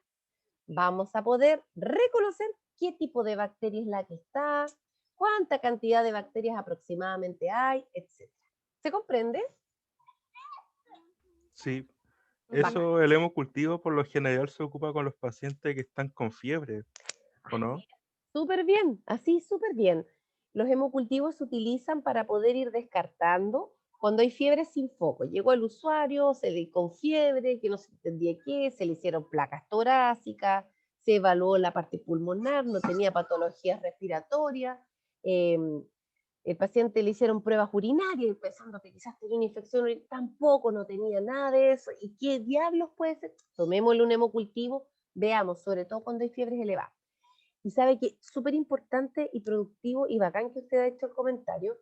vamos a poder reconocer qué tipo de bacteria es la que está, cuánta cantidad de bacterias aproximadamente hay, etc. ¿Se comprende? Sí, Bacán. eso el hemocultivo por lo general se ocupa con los pacientes que están con fiebre, ¿o no? Súper bien, así súper bien. Los hemocultivos se utilizan para poder ir descartando cuando hay fiebre sin foco. Llegó el usuario, con fiebre, que no se entendía qué, se le hicieron placas torácicas, se evaluó la parte pulmonar, no tenía patologías respiratorias, el paciente le hicieron pruebas urinarias pensando que quizás tenía una infección, tampoco no tenía nada de eso. ¿Y qué diablos puede ser? Tomémosle un hemocultivo, veamos, sobre todo cuando hay fiebres elevadas. Y sabe que es súper importante y productivo y bacán que usted ha hecho el comentario,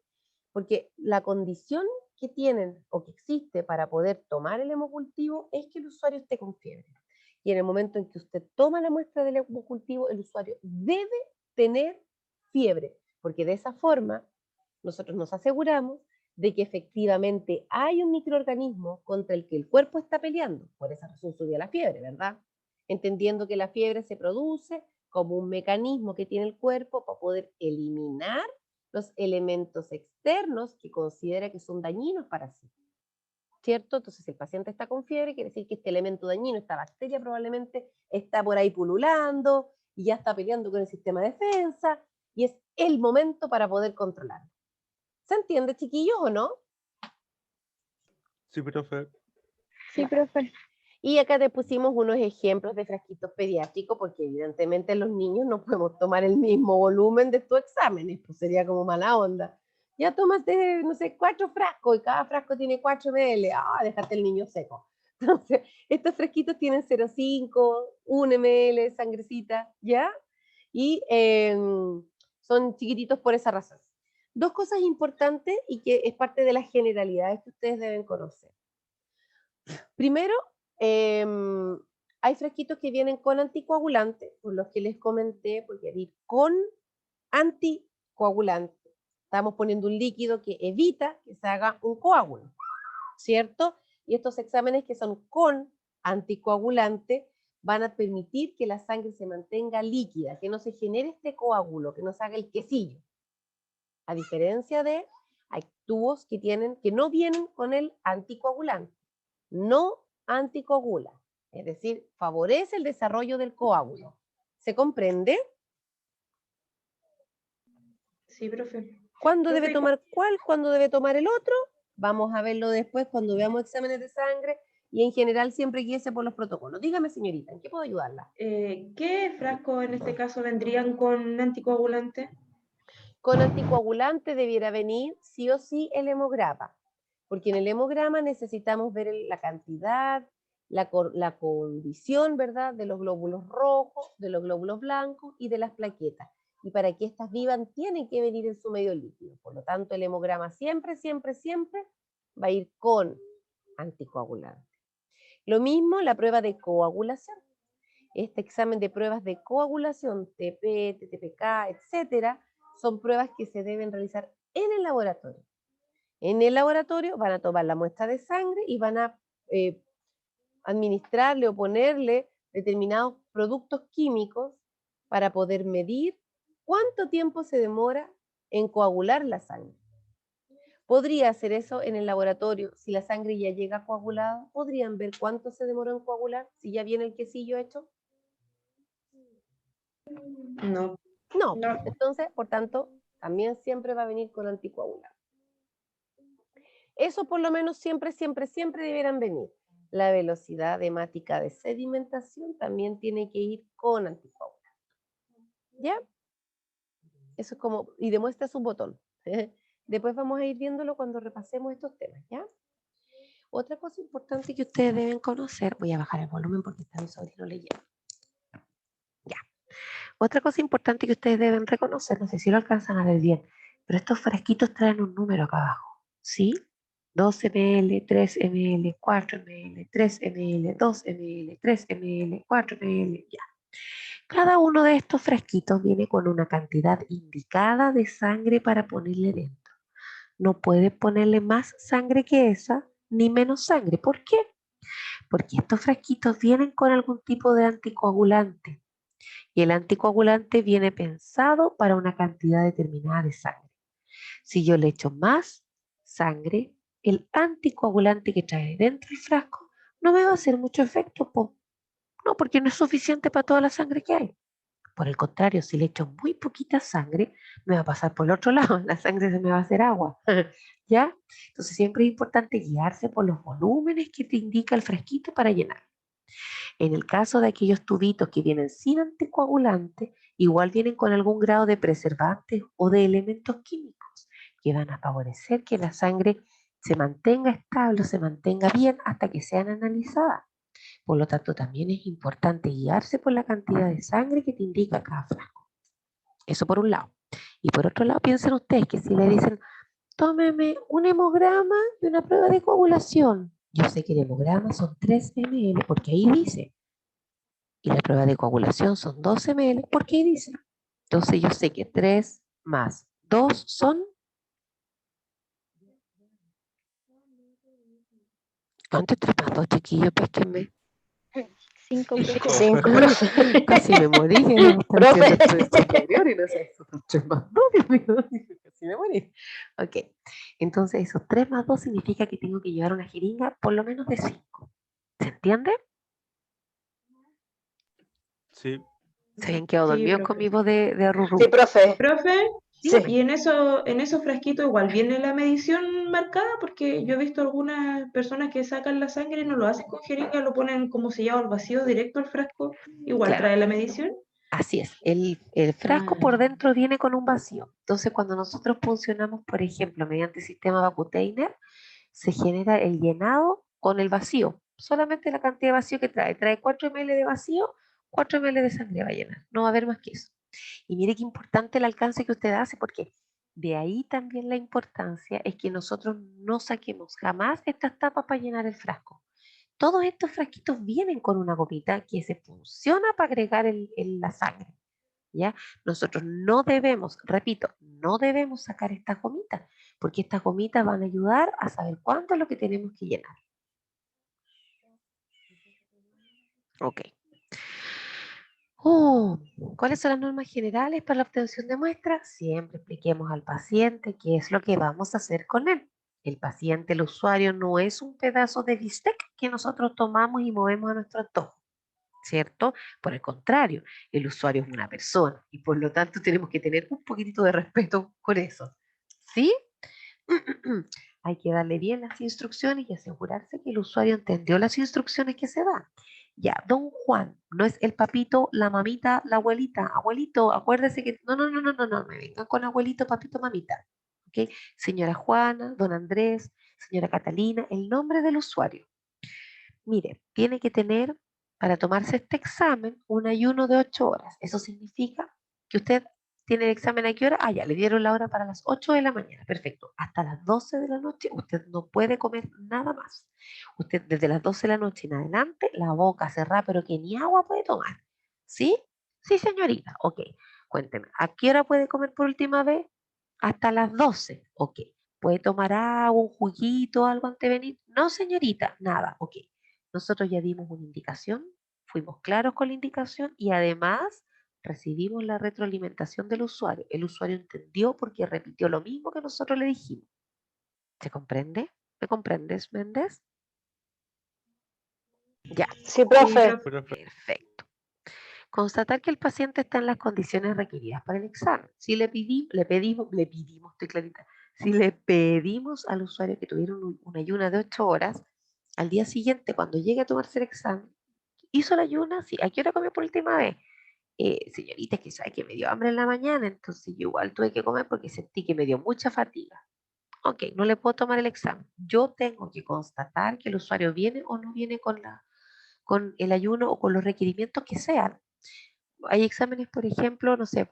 porque la condición que tienen o que existe para poder tomar el hemocultivo es que el usuario esté con fiebre. Y en el momento en que usted toma la muestra del hemocultivo, el usuario debe tener fiebre, porque de esa forma nosotros nos aseguramos de que efectivamente hay un microorganismo contra el que el cuerpo está peleando. Por esa razón subió la fiebre, ¿verdad? Entendiendo que la fiebre se produce como un mecanismo que tiene el cuerpo para poder eliminar los elementos externos que considera que son dañinos para sí. ¿Cierto? Entonces, si el paciente está con fiebre, quiere decir que este elemento dañino, esta bacteria probablemente está por ahí pululando y ya está peleando con el sistema de defensa y es el momento para poder controlarlo. ¿Se entiende, chiquillos, o no? Sí, profe. Sí, profe. Y acá te pusimos unos ejemplos de frasquitos pediátricos, porque evidentemente los niños no podemos tomar el mismo volumen de tus exámenes, pues sería como mala onda. Ya tomaste, no sé, 4 frascos y cada frasco tiene 4 ml. Ah, déjate el niño seco. Entonces, estos frasquitos tienen 0,5, 1 ml, sangrecita, ¿ya? Y son chiquititos por esa razón. 2 cosas importantes y que es parte de las generalidades que ustedes deben conocer. Primero, hay frasquitos que vienen con anticoagulantes, por los que les comenté, porque ir con anticoagulante. Estamos poniendo un líquido que evita que se haga un coágulo, ¿cierto? Y estos exámenes que son con anticoagulante van a permitir que la sangre se mantenga líquida, que no se genere este coágulo, que no se haga el quesillo. A diferencia de, hay tubos que no vienen con el anticoagulante. No anticoagula, es decir, favorece el desarrollo del coágulo. ¿Se comprende? Sí, profe. ¿Cuándo Profe, debe tomar cuál? ¿Cuándo debe tomar el otro? Vamos a verlo después cuando veamos exámenes de sangre y en general siempre guíese por los protocolos. Dígame, señorita, ¿en qué puedo ayudarla? ¿Qué frascos en este caso vendrían con anticoagulante? Con anticoagulante debiera venir sí o sí el hemograma, porque en el hemograma necesitamos ver la cantidad, la condición, ¿verdad?, de los glóbulos rojos, de los glóbulos blancos y de las plaquetas. Y para que estas vivan, tienen que venir en su medio líquido. Por lo tanto, el hemograma siempre, siempre, siempre va a ir con anticoagulante. Lo mismo la prueba de coagulación. Este examen de pruebas de coagulación, TP, TTPK, etcétera, son pruebas que se deben realizar en el laboratorio. En el laboratorio van a tomar la muestra de sangre y van a administrarle o ponerle determinados productos químicos para poder medir cuánto tiempo se demora en coagular la sangre. ¿Podría hacer eso en el laboratorio si la sangre ya llega coagulada? ¿Podrían ver cuánto se demoró en coagular si ya viene el quesillo hecho? No. No, No. entonces, por tanto, también siempre va a venir con anticoagulante. Eso por lo menos siempre, siempre, siempre debieran venir. La velocidad hemática de sedimentación también tiene que ir con anticoagulante. ¿Ya? Eso es como, y demuestra su botón. Después vamos a ir viéndolo cuando repasemos estos temas, ¿ya? Otra cosa importante que ustedes deben conocer, voy a bajar el volumen porque está mi sobrino leyendo. Ya. Otra cosa importante que ustedes deben reconocer, no sé si lo alcanzan a ver bien, pero estos frasquitos traen un número acá abajo, ¿sí? 2 ml, 3 ml, 4 ml, 3 ml, 2 ml, 3 ml, 4 ml, ya. Cada uno de estos frasquitos viene con una cantidad indicada de sangre para ponerle dentro. No puedes ponerle más sangre que esa, ni menos sangre. ¿Por qué? Porque estos frasquitos vienen con algún tipo de anticoagulante. Y el anticoagulante viene pensado para una cantidad determinada de sangre. Si yo le echo más sangre, el anticoagulante que trae dentro del frasco no me va a hacer mucho efecto, po. No, porque no es suficiente para toda la sangre que hay. Por el contrario, si le echo muy poquita sangre, me va a pasar por el otro lado, la sangre se me va a hacer agua. ¿Ya? Entonces siempre es importante guiarse por los volúmenes que te indica el frasquito para llenar. En el caso de aquellos tubitos que vienen sin anticoagulante, igual vienen con algún grado de preservantes o de elementos químicos que van a favorecer que la sangre se mantenga estable, se mantenga bien hasta que sean analizadas. Por lo tanto, también es importante guiarse por la cantidad de sangre que te indica cada frasco. Eso por un lado. Y por otro lado, piensen ustedes que si le dicen, tómeme un hemograma y una prueba de coagulación. Yo sé que el hemograma son 3 ml, porque ahí dice. Y la prueba de coagulación son 2 ml, porque ahí dice. Entonces yo sé que 3 más 2 son... ¿Cuánto es 3 más 2, chiquillos? Pésquenme. 5 5, profe. Casi me morí. Profe. Superior y no sé, esos 3 más 2, Dios mío, casi me morí. Ok, entonces esos 3 más 2 significa que tengo que llevar una jeringa por lo menos de 5. ¿Se entiende? Sí. Se habían quedado Sí, dormidos con profe. mi voz de arrurú. Sí, profe. Profe, Sí. Dígame. y en esos frasquitos igual viene la medición marcada, porque yo he visto algunas personas que sacan la sangre y no lo hacen con jeringa, lo ponen como sellado al vacío directo al frasco, igual Claro. trae la medición. Así es, el frasco Ah, por ya. dentro viene con un vacío. Entonces, cuando nosotros funcionamos, por ejemplo, mediante el sistema Vacutainer, se genera el llenado con el vacío. Solamente la cantidad de vacío que trae. Trae 4 ml de vacío, 4 ml de sangre va a llenar. No va a haber más que eso. Y mire qué importante el alcance que usted hace, porque de ahí también la importancia es que nosotros no saquemos jamás estas tapas para llenar el frasco. Todos estos frasquitos vienen con una gomita que se funciona para agregar la sangre. ¿Ya? Nosotros no debemos, repito, no debemos sacar estas gomitas, porque estas gomitas van a ayudar a saber cuánto es lo que tenemos que llenar. Ok. ¿Cuáles son las normas generales para la obtención de muestras? Siempre expliquemos al paciente qué es lo que vamos a hacer con él. El paciente, el usuario, no es un pedazo de bistec que nosotros tomamos y movemos a nuestro antojo, ¿cierto? Por el contrario, el usuario es una persona y por lo tanto tenemos que tener un poquitito de respeto con eso, ¿sí? Hay que darle bien las instrucciones y asegurarse que el usuario entendió las instrucciones que se dan. Ya, don Juan, no es el papito, la mamita, la abuelita. Abuelito, acuérdese que... No, me vengan con abuelito, papito, mamita. ¿Ok? Señora Juana, don Andrés, señora Catalina, el nombre del usuario. Mire, tiene que tener, para tomarse este examen, un ayuno de 8 horas. Eso significa que usted tiene el examen a qué hora. Ah, ya, le dieron la hora para las 8 de la mañana. Perfecto. Hasta las 12 de la noche usted no puede comer nada más. Usted desde las 12 de la noche en adelante, la boca cerrada, pero que ni agua puede tomar. ¿Sí? Sí, señorita. Ok. Cuénteme, ¿a qué hora puede comer por última vez? Hasta las 12. Ok. ¿Puede tomar agua, un juguito, algo antes de venir? No, señorita, nada. Ok. Nosotros ya dimos una indicación, fuimos claros con la indicación y además recibimos la retroalimentación del usuario. El usuario entendió porque repitió lo mismo que nosotros le dijimos. ¿Se comprende? ¿Me comprendes, Méndez? Ya, Sí, profe. Profe. perfecto. Constatar que el paciente está en las condiciones requeridas para el examen. Si le pedimos, estoy clarita, si le pedimos al usuario que tuviera una ayuna de 8 horas, al día siguiente, cuando llegue a tomarse el examen, hizo la ayuna, sí, ¿a qué hora comió por última vez? Señorita, es que sabe que me dio hambre en la mañana, entonces yo igual tuve que comer porque sentí que me dio mucha fatiga. Ok, no le puedo tomar el examen. Yo tengo que constatar que el usuario viene o no viene con el ayuno o con los requerimientos que sean. Hay exámenes, por ejemplo, no sé,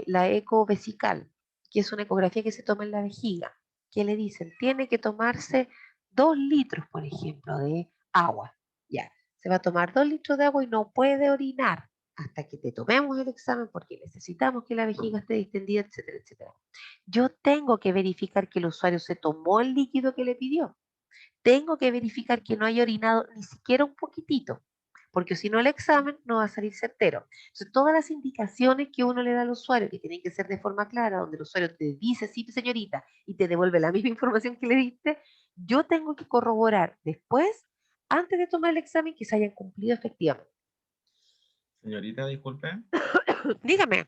la eco vesical, que es una ecografía que se toma en la vejiga, que le dicen, tiene que tomarse 2 litros, por ejemplo, de agua. Ya, se va a tomar 2 litros de agua y no puede orinar hasta que te tomemos el examen porque necesitamos que la vejiga esté distendida, etcétera, etcétera. Yo tengo que verificar que el usuario se tomó el líquido que le pidió. Tengo que verificar que no haya orinado ni siquiera un poquitito, porque si no el examen no va a salir certero. Entonces, todas las indicaciones que uno le da al usuario, que tienen que ser de forma clara, donde el usuario te dice, sí, señorita, y te devuelve la misma información que le diste, yo tengo que corroborar después, antes de tomar el examen, que se hayan cumplido efectivamente. Señorita, disculpe. Dígame.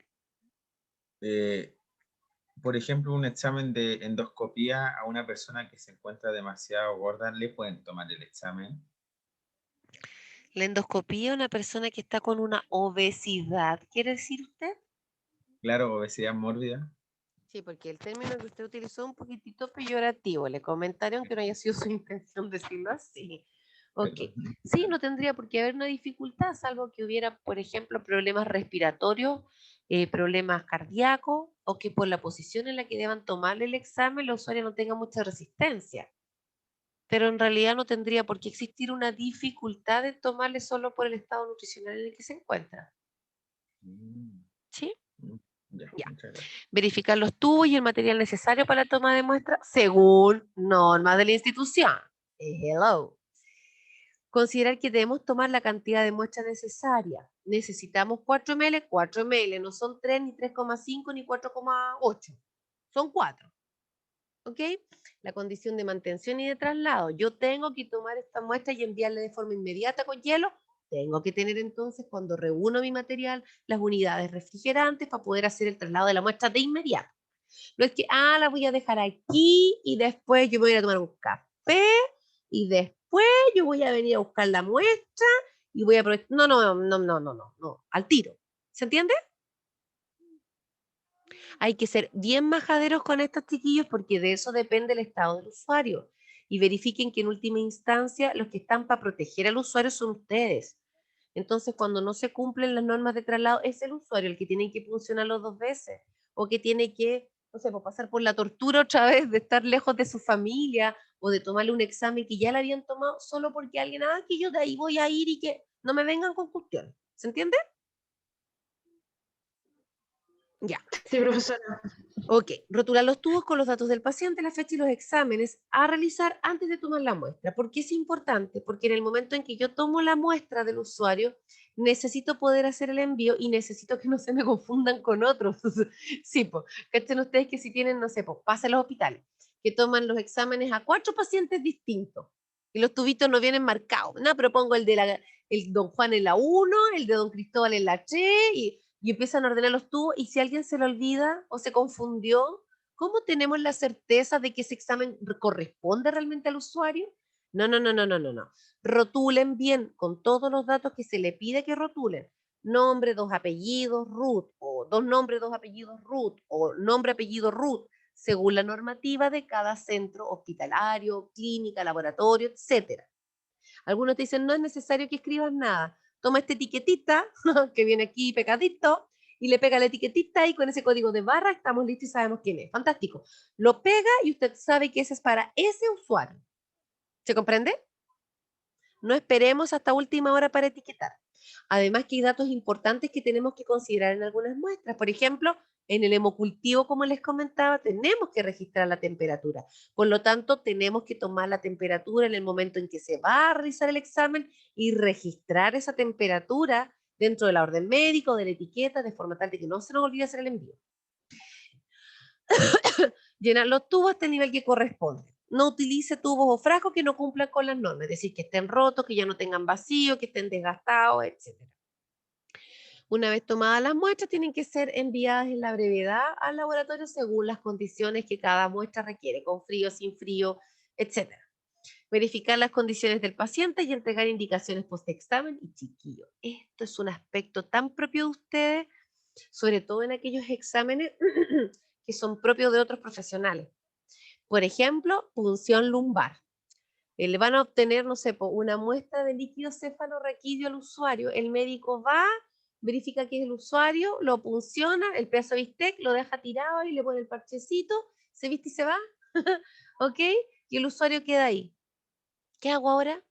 Por ejemplo, un examen de endoscopía a una persona que se encuentra demasiado gorda, ¿le pueden tomar el examen? La endoscopía a una persona que está con una obesidad, ¿quiere decir usted? Claro, obesidad mórbida. Sí, porque el término que usted utilizó es un poquitito peyorativo. Le comentaron que no haya sido su intención decirlo así. Ok. Perdón. Sí, no tendría por qué haber una dificultad, salvo que hubiera, por ejemplo, problemas respiratorios, problemas cardíacos, o que por la posición en la que deban tomarle el examen, la usuaria no tenga mucha resistencia. Pero en realidad no tendría por qué existir una dificultad de tomarle solo por el estado nutricional en el que se encuentra. ¿Sí? Ya, Ya. muchas gracias. Verificar los tubos y el material necesario para la toma de muestra según normas de la institución. Hello. Considerar que debemos tomar la cantidad de muestra necesaria. Necesitamos 4 ml, 4 ml, no son 3, ni 3,5, ni 4,8. Son 4. ¿Ok? La condición de mantención y de traslado. Yo tengo que tomar esta muestra y enviarla de forma inmediata con hielo. Tengo que tener entonces, cuando reúno mi material, las unidades refrigerantes para poder hacer el traslado de la muestra de inmediato. No es que, la voy a dejar aquí y después yo me voy a tomar un café y después yo voy a venir a buscar la muestra y voy a aprovechar. No, al tiro. ¿Se entiende? Hay que ser bien majaderos con estos chiquillos porque de eso depende el estado del usuario. Y verifiquen que en última instancia los que están para proteger al usuario son ustedes. Entonces, cuando no se cumplen las normas de traslado, es el usuario el que tiene que funcionarlo 2 veces. O que tiene que, no sé, pasar por la tortura otra vez de estar lejos de su familia o de tomarle un examen que ya le habían tomado solo porque alguien, que yo de ahí voy a ir y que no me vengan con cuestiones. ¿Se entiende? Ya. Sí, profesora. Ok, rotular los tubos con los datos del paciente, la fecha y los exámenes a realizar antes de tomar la muestra. ¿Por qué es importante? Porque en el momento en que yo tomo la muestra del usuario, necesito poder hacer el envío y necesito que no se me confundan con otros. Sí, pues, cachen ustedes que si tienen, no sé, pues, pasa en los hospitales, que toman los exámenes a 4 pacientes distintos y los tubitos no vienen marcados. No, pero pongo el de el don Juan en la 1, el de don Cristóbal en la 3 y empiezan a ordenar los tubos, y si alguien se lo olvida o se confundió, ¿cómo tenemos la certeza de que ese examen corresponde realmente al usuario? No. Rotulen bien con todos los datos que se le pide que rotulen. Nombre, 2 apellidos, root, o 2 nombres, 2 apellidos, root, o nombre, apellido, root, según la normativa de cada centro hospitalario, clínica, laboratorio, etc. Algunos te dicen, no es necesario que escribas nada. Toma esta etiquetita que viene aquí pegadito y le pega la etiquetita y con ese código de barra estamos listos y sabemos quién es. Fantástico. Lo pega y usted sabe que ese es para ese usuario. ¿Se comprende? No esperemos hasta última hora para etiquetar. Además que hay datos importantes que tenemos que considerar en algunas muestras. Por ejemplo, en el hemocultivo, como les comentaba, tenemos que registrar la temperatura. Por lo tanto, tenemos que tomar la temperatura en el momento en que se va a realizar el examen y registrar esa temperatura dentro de la orden médica, de la etiqueta, de forma tal de que no se nos olvide hacer el envío. Llenar los tubos hasta el nivel que corresponde. No utilice tubos o frascos que no cumplan con las normas, es decir, que estén rotos, que ya no tengan vacío, que estén desgastados, etc. Una vez tomadas las muestras, tienen que ser enviadas en la brevedad al laboratorio según las condiciones que cada muestra requiere, con frío, sin frío, etc. Verificar las condiciones del paciente y entregar indicaciones post-examen. Y chiquillo, esto es un aspecto tan propio de ustedes, sobre todo en aquellos exámenes que son propios de otros profesionales. Por ejemplo, punción lumbar. Le van a obtener, no sé, una muestra de líquido cefalorraquídeo al usuario. El médico va, verifica que es el usuario, lo punciona, el pedazo de bistec, lo deja tirado y le pone el parchecito, se viste y se va. ¿Ok? Y el usuario queda ahí. ¿Qué hago ahora?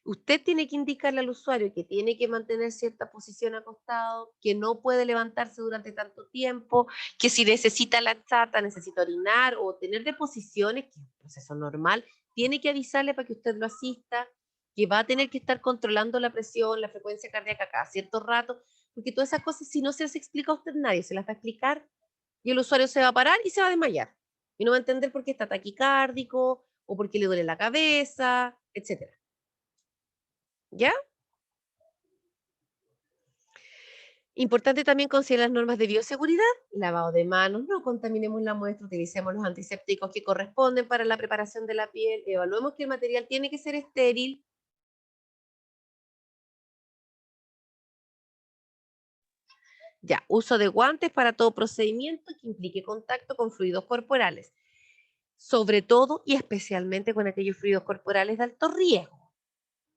Usted tiene que indicarle al usuario que tiene que mantener cierta posición acostado, que no puede levantarse durante tanto tiempo, que si necesita la chata, necesita orinar o tener deposiciones, que es un proceso normal, tiene que avisarle para que usted lo asista, que va a tener que estar controlando la presión, la frecuencia cardíaca cada cierto rato, porque todas esas cosas, si no se las explica a usted nadie, se las va a explicar y el usuario se va a parar y se va a desmayar. Y no va a entender por qué está taquicárdico o por qué le duele la cabeza, etc. ¿Ya? Importante también considerar las normas de bioseguridad, lavado de manos, no contaminemos la muestra, utilicemos los antisépticos que corresponden para la preparación de la piel, evaluemos que el material tiene que ser estéril. Ya, uso de guantes para todo procedimiento que implique contacto con fluidos corporales, sobre todo y especialmente con aquellos fluidos corporales de alto riesgo.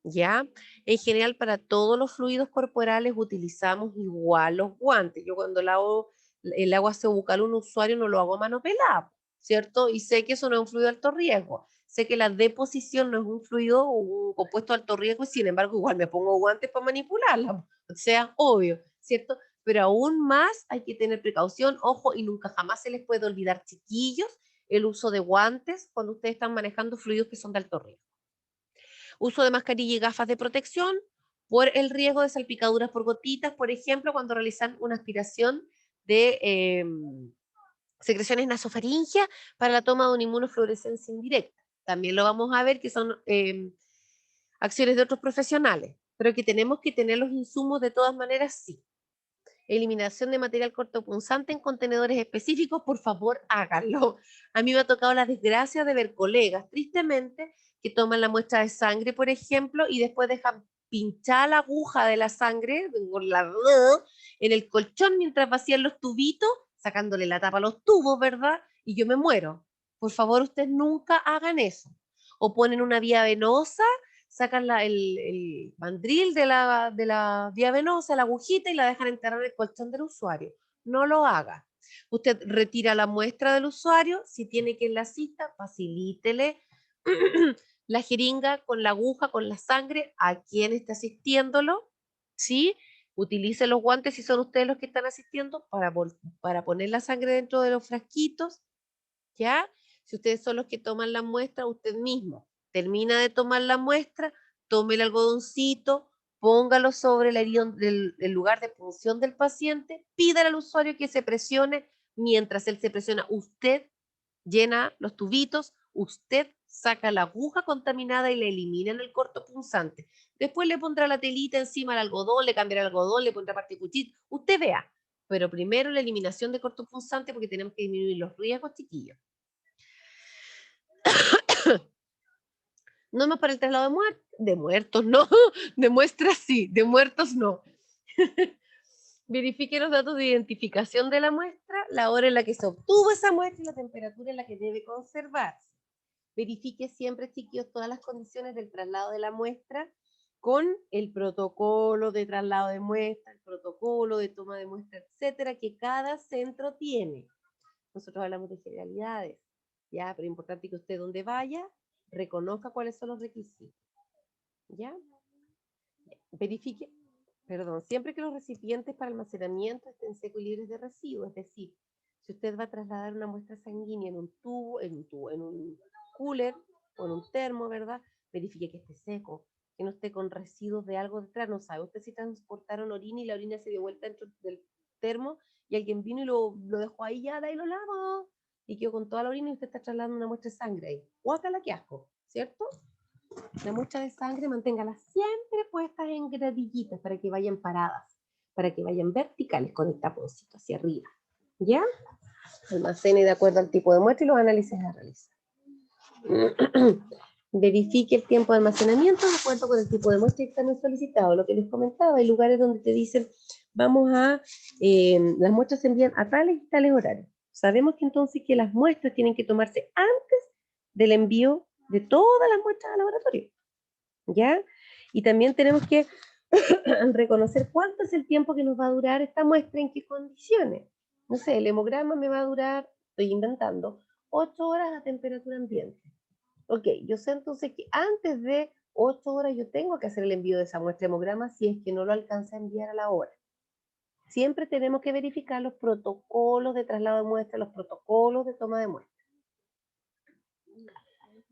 ¿Ya? En general, para todos los fluidos corporales utilizamos igual los guantes. Yo cuando lavo el agua bucal a un usuario no lo hago a mano pelada, ¿cierto? Y sé que eso no es un fluido de alto riesgo. Sé que la deposición no es un fluido o un compuesto de alto riesgo y sin embargo igual me pongo guantes para manipularla. O sea, obvio, ¿cierto? Pero aún más hay que tener precaución, ojo, y nunca jamás se les puede olvidar, chiquillos, el uso de guantes cuando ustedes están manejando fluidos que son de alto riesgo. Uso de mascarilla y gafas de protección por el riesgo de salpicaduras por gotitas, por ejemplo, cuando realizan una aspiración de secreciones nasofaringeas para la toma de una inmunofluorescencia indirecta. También lo vamos a ver que son acciones de otros profesionales, pero que tenemos que tener los insumos de todas maneras, sí. Eliminación de material cortopunzante en contenedores específicos, por favor, háganlo. A mí me ha tocado la desgracia de ver colegas, tristemente, que toman la muestra de sangre, por ejemplo, y después dejan pinchar la aguja de la sangre en el colchón mientras vacían los tubitos, sacándole la tapa a los tubos, ¿verdad? Y yo me muero. Por favor, ustedes nunca hagan eso. O ponen una vía venosa, sacan el mandril de la vía venosa, la agujita, y la dejan enterrar en el colchón del usuario. No lo haga. Usted retira la muestra del usuario, si tiene que ir a la cita, facilítele la jeringa con la aguja, con la sangre, a quien está asistiéndolo, ¿sí? Utilice los guantes si son ustedes los que están asistiendo para poner la sangre dentro de los frasquitos, ¿ya? Si ustedes son los que toman la muestra, usted mismo termina de tomar la muestra, tome el algodoncito, póngalo sobre el lugar de punción del paciente, pídale al usuario que se presione, mientras él se presiona, usted llena los tubitos, usted saca la aguja contaminada y la elimina en el cortopunzante. Después le pondrá la telita encima al algodón, le cambiará el algodón, le pondrá parte de cuchillo, usted vea. Pero primero la eliminación de cortopunzante porque tenemos que disminuir los riesgos, chiquillos. No más para el traslado de muertos, no, de muestras sí, de muertos no. Verifique los datos de identificación de la muestra, la hora en la que se obtuvo esa muestra y la temperatura en la que debe conservarse. Verifique siempre, chiquillos, todas las condiciones del traslado de la muestra con el protocolo de traslado de muestra, el protocolo de toma de muestra, etcétera, que cada centro tiene. Nosotros hablamos de generalidades, ya, pero es importante que usted donde vaya reconozca cuáles son los requisitos. ¿Ya? Verifique, perdón, siempre que los recipientes para almacenamiento estén secos y libres de residuos, es decir, si usted va a trasladar una muestra sanguínea en un cooler o en un termo, ¿verdad? Verifique que esté seco, que no esté con residuos de algo detrás, no sabe usted si transportaron orina y la orina se dio vuelta dentro del termo y alguien vino y lo dejó ahí ya, de ahí lo lavo, y quedó con toda la orina y usted está trasladando una muestra de sangre ahí. Guácala, qué asco, ¿cierto? La muestra de sangre manténgala siempre puestas en gradillitas para que vayan paradas, para que vayan verticales con el taponcito hacia arriba. ¿Ya? Almacene de acuerdo al tipo de muestra y los análisis a realizar. Verifique el tiempo de almacenamiento de acuerdo con el tipo de muestra que están solicitado. Lo que les comentaba, hay lugares donde te dicen, vamos a, las muestras se envían a tales y tales horarios. Sabemos que entonces que las muestras tienen que tomarse antes del envío de todas las muestras al laboratorio, ¿ya? Y también tenemos que reconocer cuánto es el tiempo que nos va a durar esta muestra, en qué condiciones. No sé, el hemograma me va a durar, estoy inventando, 8 horas a temperatura ambiente. Ok, yo sé entonces que antes de 8 horas yo tengo que hacer el envío de esa muestra de hemograma si es que no lo alcanza a enviar a la hora. Siempre tenemos que verificar los protocolos de traslado de muestra, los protocolos de toma de muestra.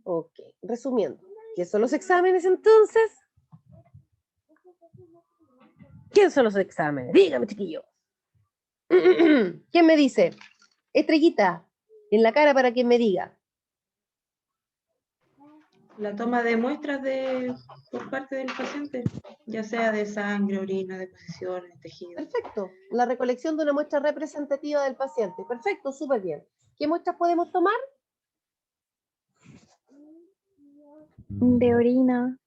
Ok, resumiendo, ¿Qué son los exámenes entonces? ¿Quién son los exámenes? Dígame, chiquillo. ¿Quién me dice? Estrellita, en la cara para quien me diga. La toma de muestras por parte del paciente, ya sea de sangre, orina, deposiciones, tejidos. Perfecto. La recolección de una muestra representativa del paciente. Perfecto, súper bien. ¿Qué muestras podemos tomar? De orina,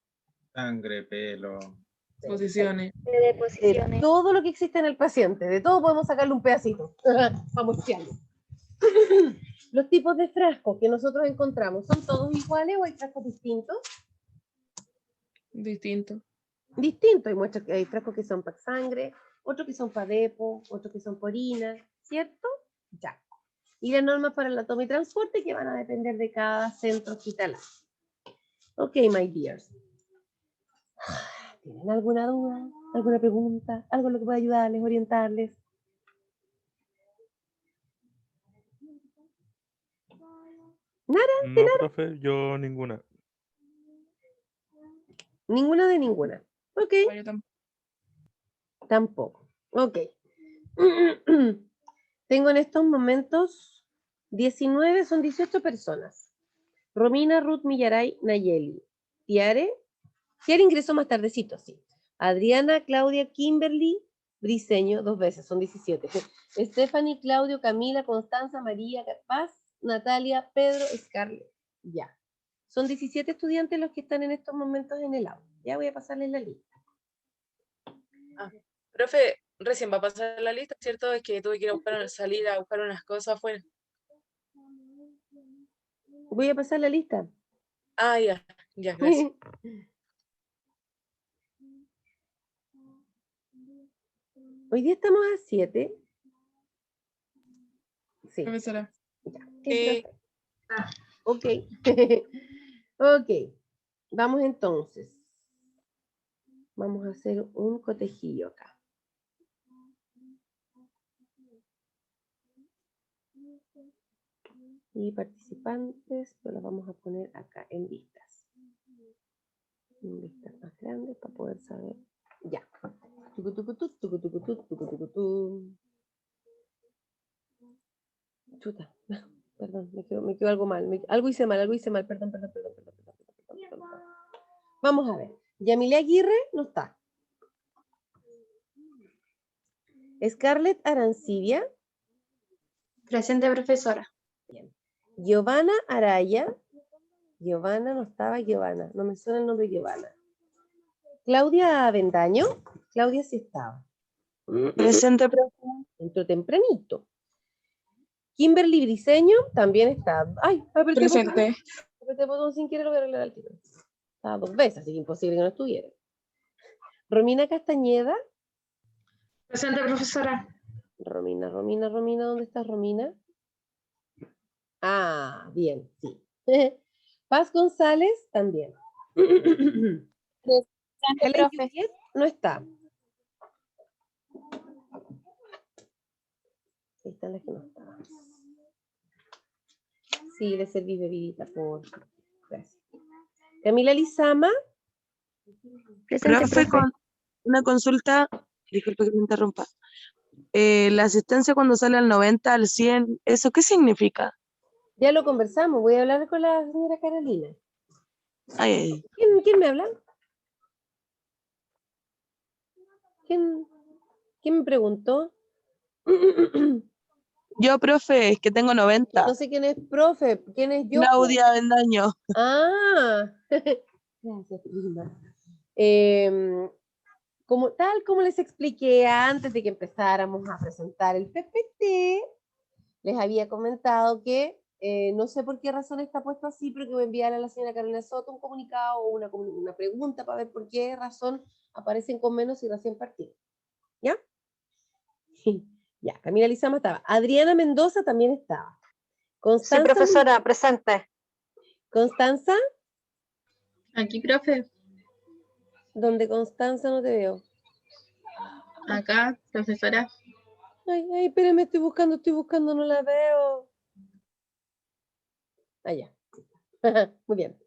Sangre, pelo. Posiciones. de De deposiciones. todo lo que existe en el paciente. De todo podemos sacarle un pedacito. Vamos, fiando. Los tipos de frascos que nosotros encontramos, ¿son todos iguales o hay frascos distintos? Distinto. Distintos. Hay frascos que son para sangre, otros que son para depo, otros que son para orina, ¿cierto? Ya. Y las normas para la toma y transporte que van a depender de cada centro hospitalario. Ok, my dears. ¿Tienen alguna duda? ¿Alguna pregunta? ¿Algo en lo que pueda ayudarles, orientarles? No, profe, yo ninguna. Ninguna de ninguna. Ok, Yo tampoco. Ok. Tengo en estos momentos 19, son 18 personas. Romina, Ruth, Millaray, Nayeli. Tiare. Tiare ingresó más tardecito, sí. Adriana, Claudia, Kimberly, Briseño, 2 veces, son 17. Stephanie, Claudio, Camila, Constanza, María, Paz, Natalia, Pedro, Scarlett. Ya. Son 17 estudiantes los que están en estos momentos en el aula. Ya voy a pasarles la lista. Profe, recién va a pasar la lista, ¿cierto? Es que tuve que ir salir a buscar unas cosas afuera. Voy a pasar la lista. Ah, ya, gracias. Hoy día estamos a 7. Sí. Profesora. Sí, profe. Ok. Ok. Vamos entonces. Vamos a hacer un cotejillo acá. Y participantes, pues los vamos a poner acá en vistas. En vistas más grandes para poder saber. Ya. Tucutucutú, tucutucutú, tucutucutú. Chuta. Perdón, me quedó algo mal. Algo hice mal, perdón. Vamos a ver. Yamile Aguirre no está. Scarlett Arancibia. Presente, profesora. Bien. Giovanna Araya. Giovanna no estaba, Giovanna. No me suena el nombre de Giovanna. Claudia Avendaño. Claudia sí estaba. Presente, profe. Entró tempranito. Kimberly Briseño también está. Ay, apreté botón sin querer, lo voy a arreglar al tiro. Estaba 2 veces, así que imposible que no estuviera. Romina Castañeda. Presente, profesora. Romina, ¿dónde está Romina? Ah, bien, sí. Paz González también. Helen Juliet no está. Ahí están las que no estaban. Sí, le serví bebidita, por. Gracias. Camila Lizama. Presente, Profe, profe. con una consulta, disculpe que me interrumpa. La asistencia cuando sale al 90, al 100, ¿eso qué significa? Ya lo conversamos, voy a hablar con la señora Carolina. Ay, ¿Quién me habla? ¿Quién me preguntó? yo, profe, es que tengo 90. No sé quién es profe, quién es yo. Claudia Avendaño. Ah, gracias, prima. Tal como les expliqué antes de que empezáramos a presentar el PPT, les había comentado que no sé por qué razón está puesto así, pero que voy a enviar a la señora Carolina Soto un comunicado o una pregunta para ver por qué razón aparecen con menos y recién partidos. ¿Ya? Ya, Camila Lizama estaba. Adriana Mendoza también estaba. Constanza, Sí, profesora, presente. Constanza, Aquí, profe. donde Constanza no te veo. Acá, profesora. Ay, espérame, estoy buscando, no la veo. Allá. Muy bien.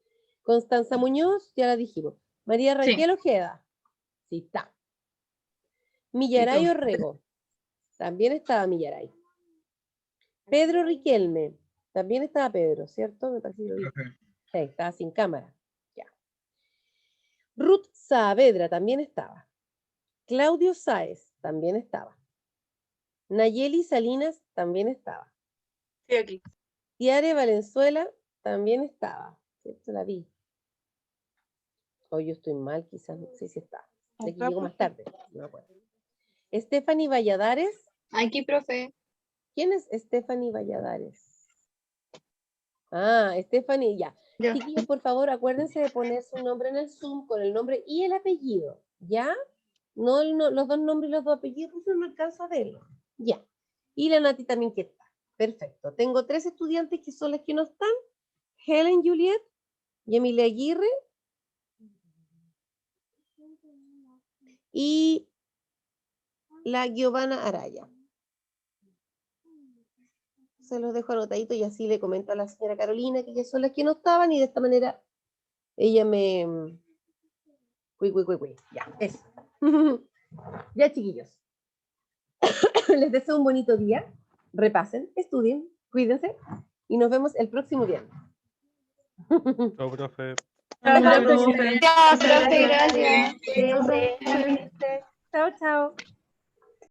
Constanza Muñoz, ya la dijimos. María Sí. Raquel Ojeda. Sí, está. Millaray Sí, Orrego. También estaba Millaray. Pedro Riquelme. También estaba Pedro, ¿cierto? Me parece que lo vi. Profe. Sí, estaba sin cámara. Ya. Ruth Saavedra también estaba. Claudio Sáez también estaba. Nayeli Salinas también estaba. Sí, aquí. Tiare Valenzuela también estaba. ¿Cierto? La vi. Hoy yo estoy mal, quizás no sé si está. De que Acá, llego más tarde, no me acuerdo. Stephanie Valladares. Aquí, profe. ¿Quién es Stephanie Valladares? Ah, Stephanie, ya. Yo. Chiquillos, por favor, acuérdense de poner su nombre en el Zoom con el nombre y el apellido, ¿ya? No, los dos nombres y los dos apellidos, porque no alcanzo a verlo. Ya. Y la Nati también que está. Perfecto. Tengo 3 estudiantes que son las que no están. Helen Juliet y Emilia Aguirre. Y la Giovanna Araya. Se los dejo anotadito y así le comento a la señora Carolina que ya son las que no estaban y de esta manera ella me... Ya, eso. Ya, chiquillos. Les deseo un bonito día. Repasen, estudien, cuídense y nos vemos el próximo viernes. Chao, profe. Chao, profe. Gracias, profe, gracias. Cuídense. Chao, chao.